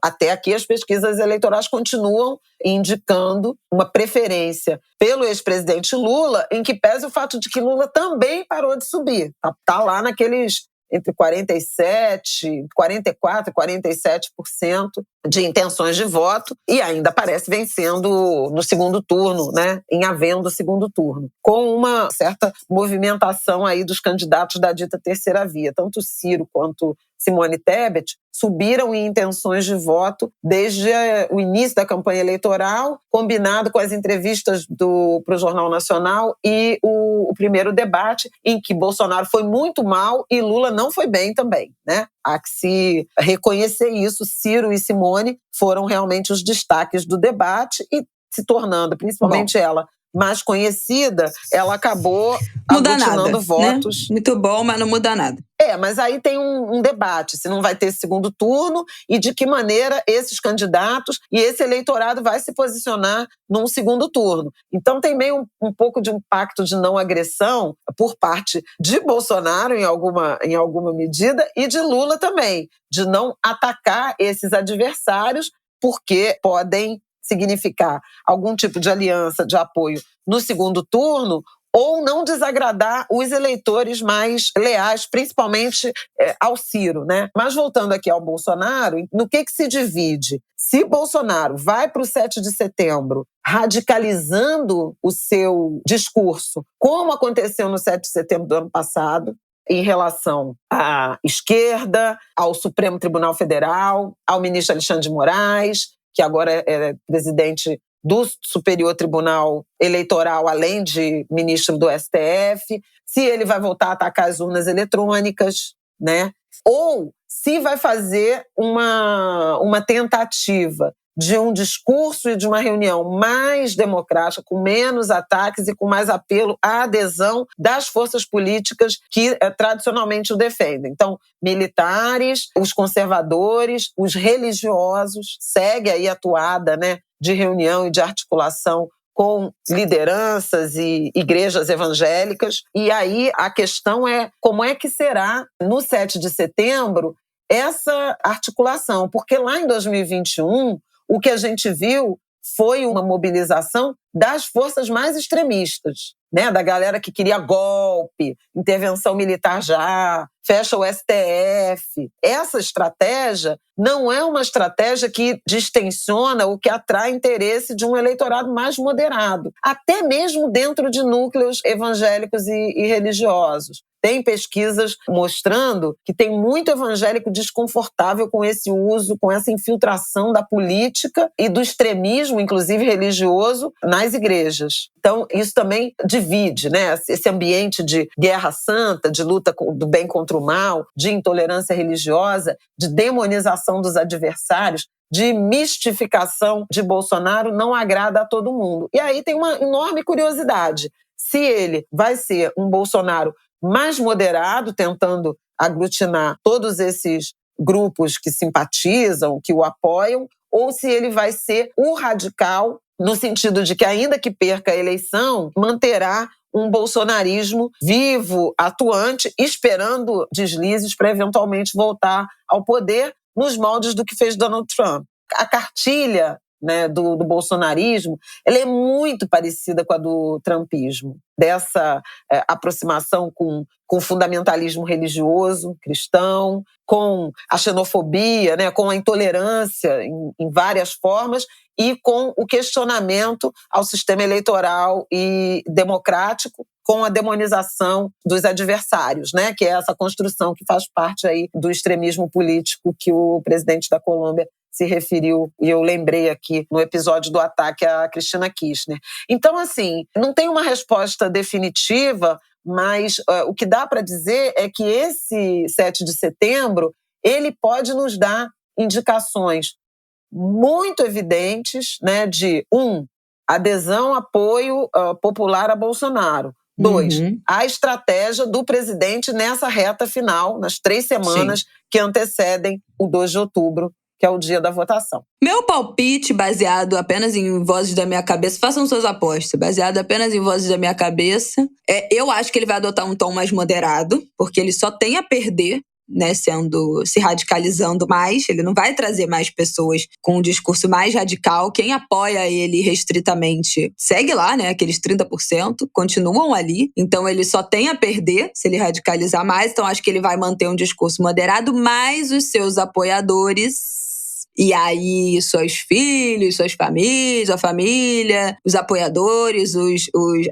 até aqui as pesquisas eleitorais continuam indicando uma preferência pelo ex-presidente Lula, em que pese o fato de que Lula também parou de subir. Está lá naqueles entre 47%, 44% e 47% de intenções de voto, e ainda parece vencendo no segundo turno, né? Em havendo segundo turno, com uma certa movimentação aí dos candidatos da dita terceira via. Tanto Ciro quanto Simone Tebet subiram em intenções de voto desde o início da campanha eleitoral, combinado com as entrevistas para o Jornal Nacional e o primeiro debate, em que Bolsonaro foi muito mal e Lula não foi bem também, né? Há que se reconhecer isso. Ciro e Simone foram realmente os destaques do debate e se tornando, principalmente ela, mais conhecida, ela acabou aglutinando votos. Né? Muito bom, mas não muda nada. Mas aí tem um debate, se não vai ter segundo turno e de que maneira esses candidatos e esse eleitorado vai se posicionar num segundo turno. Então tem meio um pouco de um pacto de não agressão por parte de Bolsonaro, em alguma medida, e de Lula também, de não atacar esses adversários, porque podem significar algum tipo de aliança, de apoio no segundo turno, ou não desagradar os eleitores mais leais, principalmente ao Ciro, né? Mas voltando aqui ao Bolsonaro, no que se divide? Se Bolsonaro vai para o 7 de setembro radicalizando o seu discurso, como aconteceu no 7 de setembro do ano passado, em relação à esquerda, ao Supremo Tribunal Federal, ao ministro Alexandre de Moraes, que agora é presidente do Superior Tribunal Eleitoral, além de ministro do STF, se ele vai voltar a atacar as urnas eletrônicas, né? Ou se vai fazer uma tentativa de um discurso e de uma reunião mais democrática, com menos ataques e com mais apelo à adesão das forças políticas que tradicionalmente o defendem. Então, militares, os conservadores, os religiosos, segue aí a toada, né, de reunião e de articulação com lideranças e igrejas evangélicas. E aí a questão é como é que será, no 7 de setembro, essa articulação. Porque lá em 2021, o que a gente viu foi uma mobilização das forças mais extremistas, né? Da galera que queria golpe, intervenção militar já, fecha o STF. Essa estratégia não é uma estratégia que distensiona ou que atrai interesse de um eleitorado mais moderado, até mesmo dentro de núcleos evangélicos e religiosos. Tem pesquisas mostrando que tem muito evangélico desconfortável com esse uso, com essa infiltração da política e do extremismo, inclusive religioso, nas igrejas. Então, isso também divide, né? Esse ambiente de guerra santa, de luta do bem contra contra o mal, de intolerância religiosa, de demonização dos adversários, de mistificação de Bolsonaro, não agrada a todo mundo. E aí tem uma enorme curiosidade. Se ele vai ser um Bolsonaro mais moderado, tentando aglutinar todos esses grupos que simpatizam, que o apoiam, ou se ele vai ser o radical, no sentido de que, ainda que perca a eleição, manterá um bolsonarismo vivo, atuante, esperando deslizes para eventualmente voltar ao poder nos moldes do que fez Donald Trump. A cartilha, né, do bolsonarismo, ela é muito parecida com a do trumpismo, dessa aproximação com o fundamentalismo religioso, cristão, com a xenofobia, né, com a intolerância em várias formas e com o questionamento ao sistema eleitoral e democrático, com a demonização dos adversários, né, que é essa construção que faz parte aí do extremismo político que o presidente da Colômbia se referiu, e eu lembrei aqui no episódio do ataque à Cristina Kirchner. Então, assim, não tem uma resposta definitiva, mas o que dá para dizer é que esse 7 de setembro, ele pode nos dar indicações muito evidentes, né, de adesão, apoio popular a Bolsonaro. 2, a estratégia do presidente nessa reta final, nas 3 semanas que antecedem o 2 de outubro, que é o dia da votação. Meu palpite, baseado apenas em vozes da minha cabeça, façam suas apostas, baseado apenas em vozes da minha cabeça, eu acho que ele vai adotar um tom mais moderado, porque ele só tem a perder, né, se radicalizando mais. Ele não vai trazer mais pessoas com um discurso mais radical. Quem apoia ele restritamente segue lá, né? Aqueles 30% continuam ali. Então ele só tem a perder se ele radicalizar mais. Então acho que ele vai manter um discurso moderado, mas os seus apoiadores, e aí seus filhos, suas famílias, a família, os apoiadores,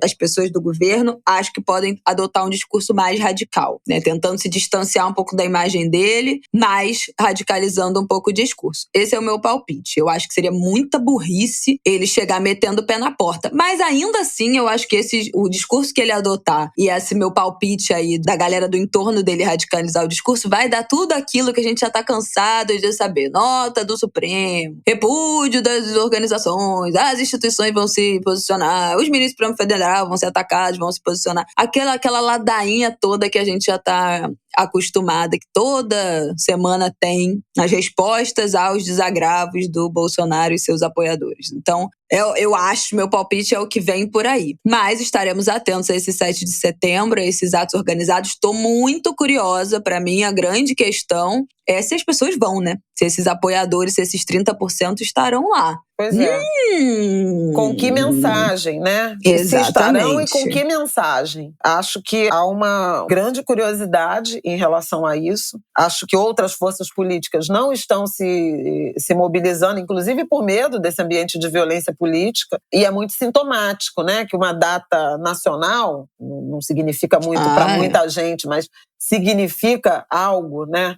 as pessoas do governo, acho que podem adotar um discurso mais radical, né? Tentando se distanciar um pouco da imagem dele, mas radicalizando um pouco o discurso. Esse é o meu palpite. Eu acho que seria muita burrice ele chegar metendo o pé na porta. Mas ainda assim, eu acho que o discurso que ele adotar e esse meu palpite aí da galera do entorno dele radicalizar o discurso vai dar tudo aquilo que a gente já tá cansado de saber. Nota do Supremo, repúdio das organizações, as instituições vão se posicionar, os ministros do Supremo Federal vão ser atacados, vão se posicionar. Aquela ladainha toda que a gente já tá acostumada, que toda semana tem as respostas aos desagravos do Bolsonaro e seus apoiadores. Então, eu acho, meu palpite é o que vem por aí. Mas estaremos atentos a esse 7 de setembro, a esses atos organizados. Estou muito curiosa. Para mim, a grande questão é se as pessoas vão, né? Se esses apoiadores, se esses 30% estarão lá. Pois é. Com que mensagem, né? Exatamente. Se estarão e com que mensagem? Acho que há uma grande curiosidade em relação a isso. Acho que outras forças políticas não estão se mobilizando, inclusive por medo desse ambiente de violência política. E é muito sintomático, né? Que uma data nacional não significa muito para muita gente, mas significa algo, né?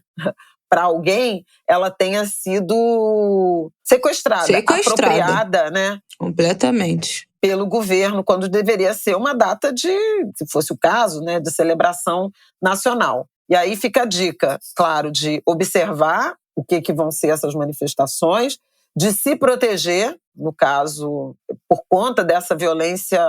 Para alguém, ela tenha sido sequestrada, apropriada, né? Completamente. Pelo governo, quando deveria ser uma data de, se fosse o caso, né, de celebração nacional. E aí fica a dica, claro, de observar o que vão ser essas manifestações, de se proteger, no caso, por conta dessa violência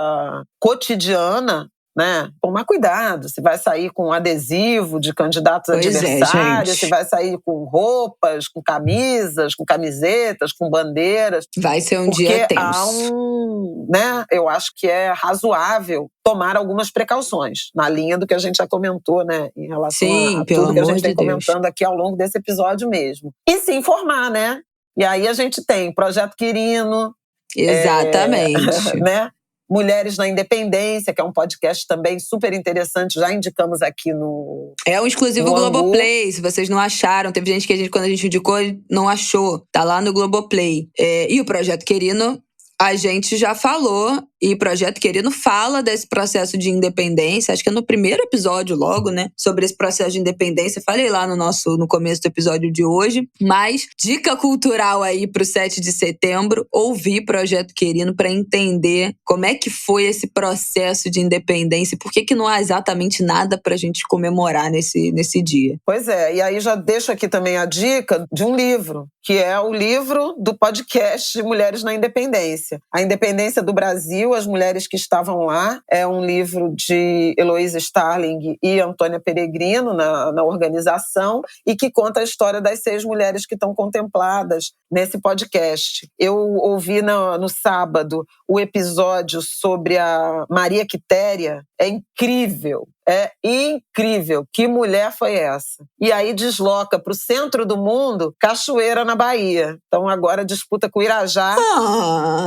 cotidiana, né? Tomar cuidado, se vai sair com adesivo de candidatos adversários, se vai sair com roupas, com camisas, com camisetas, com bandeiras. Vai ser um dia tenso. Há né? Eu acho que é razoável tomar algumas precauções, na linha do que a gente já comentou, né? Em relação a tudo que a gente vem comentando aqui ao longo desse episódio mesmo. E se informar, né? E aí a gente tem Projeto Quirino. Exatamente. Né? Mulheres na Independência, que é um podcast também super interessante, já indicamos aqui no... É um exclusivo Globoplay, se vocês não acharam. Teve gente que quando a gente indicou, não achou. Tá lá no Globoplay. E o Projeto Quirino, a gente já falou E Projeto Querido fala desse processo de independência, acho que é no primeiro episódio logo, né? Sobre esse processo de independência. Falei lá no começo do episódio de hoje. Mas dica cultural aí pro 7 de setembro, ouvir Projeto Querido para entender como é que foi esse processo de independência e por que não há exatamente nada pra gente comemorar nesse dia. Pois é, e aí já deixo aqui também a dica de um livro, que é o livro do podcast Mulheres na Independência. A Independência do Brasil, as mulheres que estavam lá, é um livro de Heloísa Starling e Antônia Peregrino na organização e que conta a história das 6 mulheres que estão contempladas nesse podcast. Eu ouvi no sábado o episódio sobre a Maria Quitéria, é incrível. É incrível. Que mulher foi essa? E aí desloca para o centro do mundo, Cachoeira, na Bahia. Então agora disputa com Irajá.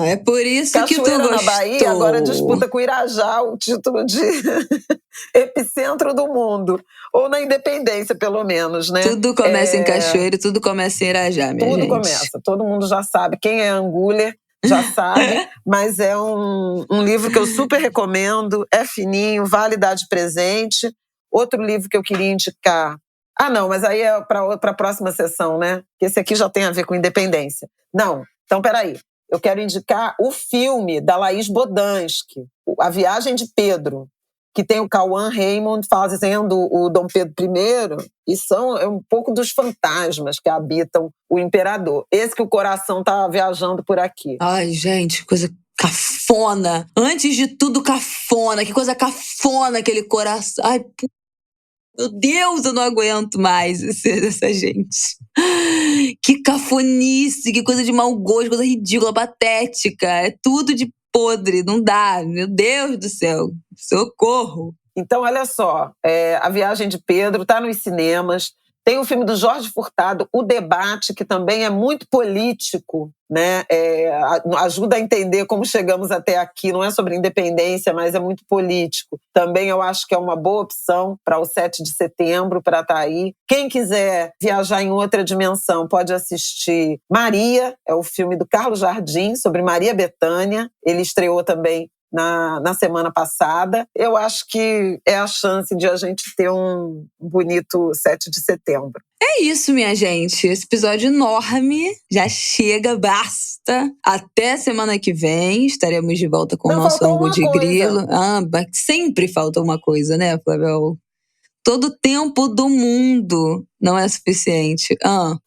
É por isso Cachoeira, que tu gostou. na Bahia, agora disputa com Irajá o título de epicentro do mundo. Ou na Independência, pelo menos, né? Tudo começa em Cachoeira e tudo começa em Irajá, minha gente. Tudo começa. Todo mundo já sabe. Quem é Anguler já sabe, mas é um livro que eu super recomendo, é fininho, vale dar de presente. Outro livro que eu queria indicar... não, mas aí é para a próxima sessão, né? Esse aqui já tem a ver com independência. Não, então peraí. Eu quero indicar o filme da Laís Bodansky, A Viagem de Pedro, que tem o Cauã Raymond fazendo o Dom Pedro I, e é um pouco dos fantasmas que habitam o imperador. Esse que o coração tá viajando por aqui. Ai, gente, coisa cafona. Antes de tudo, cafona. Que coisa cafona aquele coração. Ai, meu Deus, eu não aguento mais essa gente. Que cafonice, que coisa de mau gosto, coisa ridícula, patética. É tudo de podre, não dá. Meu Deus do céu. Socorro. Então, olha só, A Viagem de Pedro está nos cinemas. Tem o filme do Jorge Furtado, O Debate, que também é muito político, né? Ajuda a entender como chegamos até aqui. Não é sobre independência, mas é muito político. Também eu acho que é uma boa opção para o 7 de setembro, para estar aí. Quem quiser viajar em outra dimensão pode assistir Maria, é o filme do Carlos Jardim, sobre Maria Bethânia. Ele estreou também na semana passada. Eu acho que é a chance de a gente ter um bonito 7 de setembro. É isso, minha gente. Esse episódio enorme já chega, basta. Até semana que vem estaremos de volta com o nosso Ângulo de Grilo. Sempre falta uma coisa, né, Flavel? Todo o tempo do mundo não é suficiente.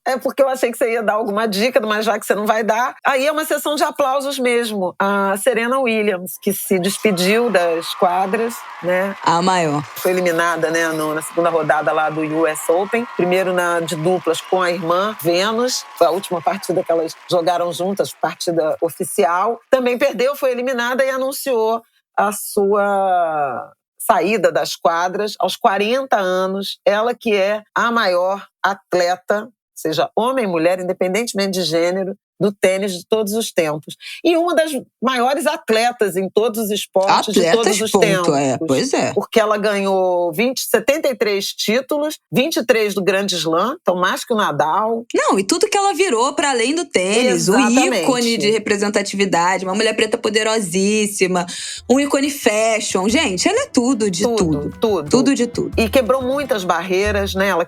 É porque eu achei que você ia dar alguma dica, mas já que você não vai dar, aí é uma sessão de aplausos mesmo. A Serena Williams, que se despediu das quadras, né? A maior. Foi eliminada, né, na segunda rodada lá do US Open. Primeiro de duplas com a irmã Venus. Foi a última partida que elas jogaram juntas, partida oficial. Também perdeu, foi eliminada e anunciou a sua saída das quadras aos 40 anos, ela que é a maior atleta, seja homem e mulher, independentemente de gênero, do tênis de todos os tempos. E uma das maiores atletas em todos os esportes de todos os tempos. Pois é. Porque ela ganhou 73 títulos, 23 do Grande Slam, então mais que o Nadal. Não, e tudo que ela virou para além do tênis. Exatamente. O ícone de representatividade, uma mulher preta poderosíssima, um ícone fashion. Gente, ela é tudo de tudo. Tudo de tudo. E quebrou muitas barreiras, né? Ela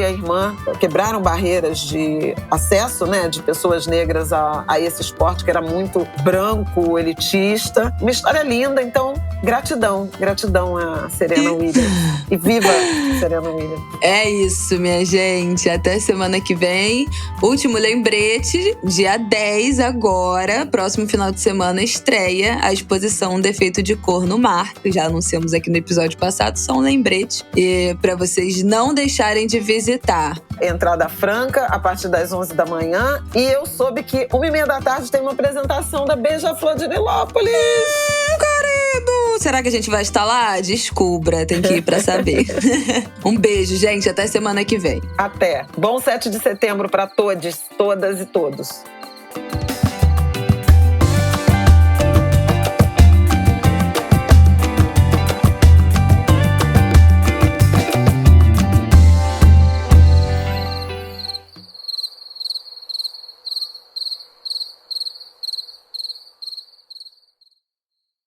e a irmã quebraram barreiras de acesso, né? De pessoas negras a esse esporte que era muito branco, elitista. Uma história linda, então gratidão a Serena Williams. E viva Serena Williams. É isso, minha gente. Até semana que vem. Último lembrete, dia 10 agora, próximo final de semana, estreia a exposição Defeito de Cor no Mar, que já anunciamos aqui no episódio passado, só um lembrete. E para vocês não deixarem de visitar. Entrada franca a partir das 11 da manhã. E eu soube que 1h30 da tarde tem uma apresentação da Beija-Flor de Nilópolis. Querido! Será que a gente vai estar lá? Descubra, tem que ir pra saber. Um beijo, gente. Até semana que vem. Até. Bom 7 de setembro para todas e todos.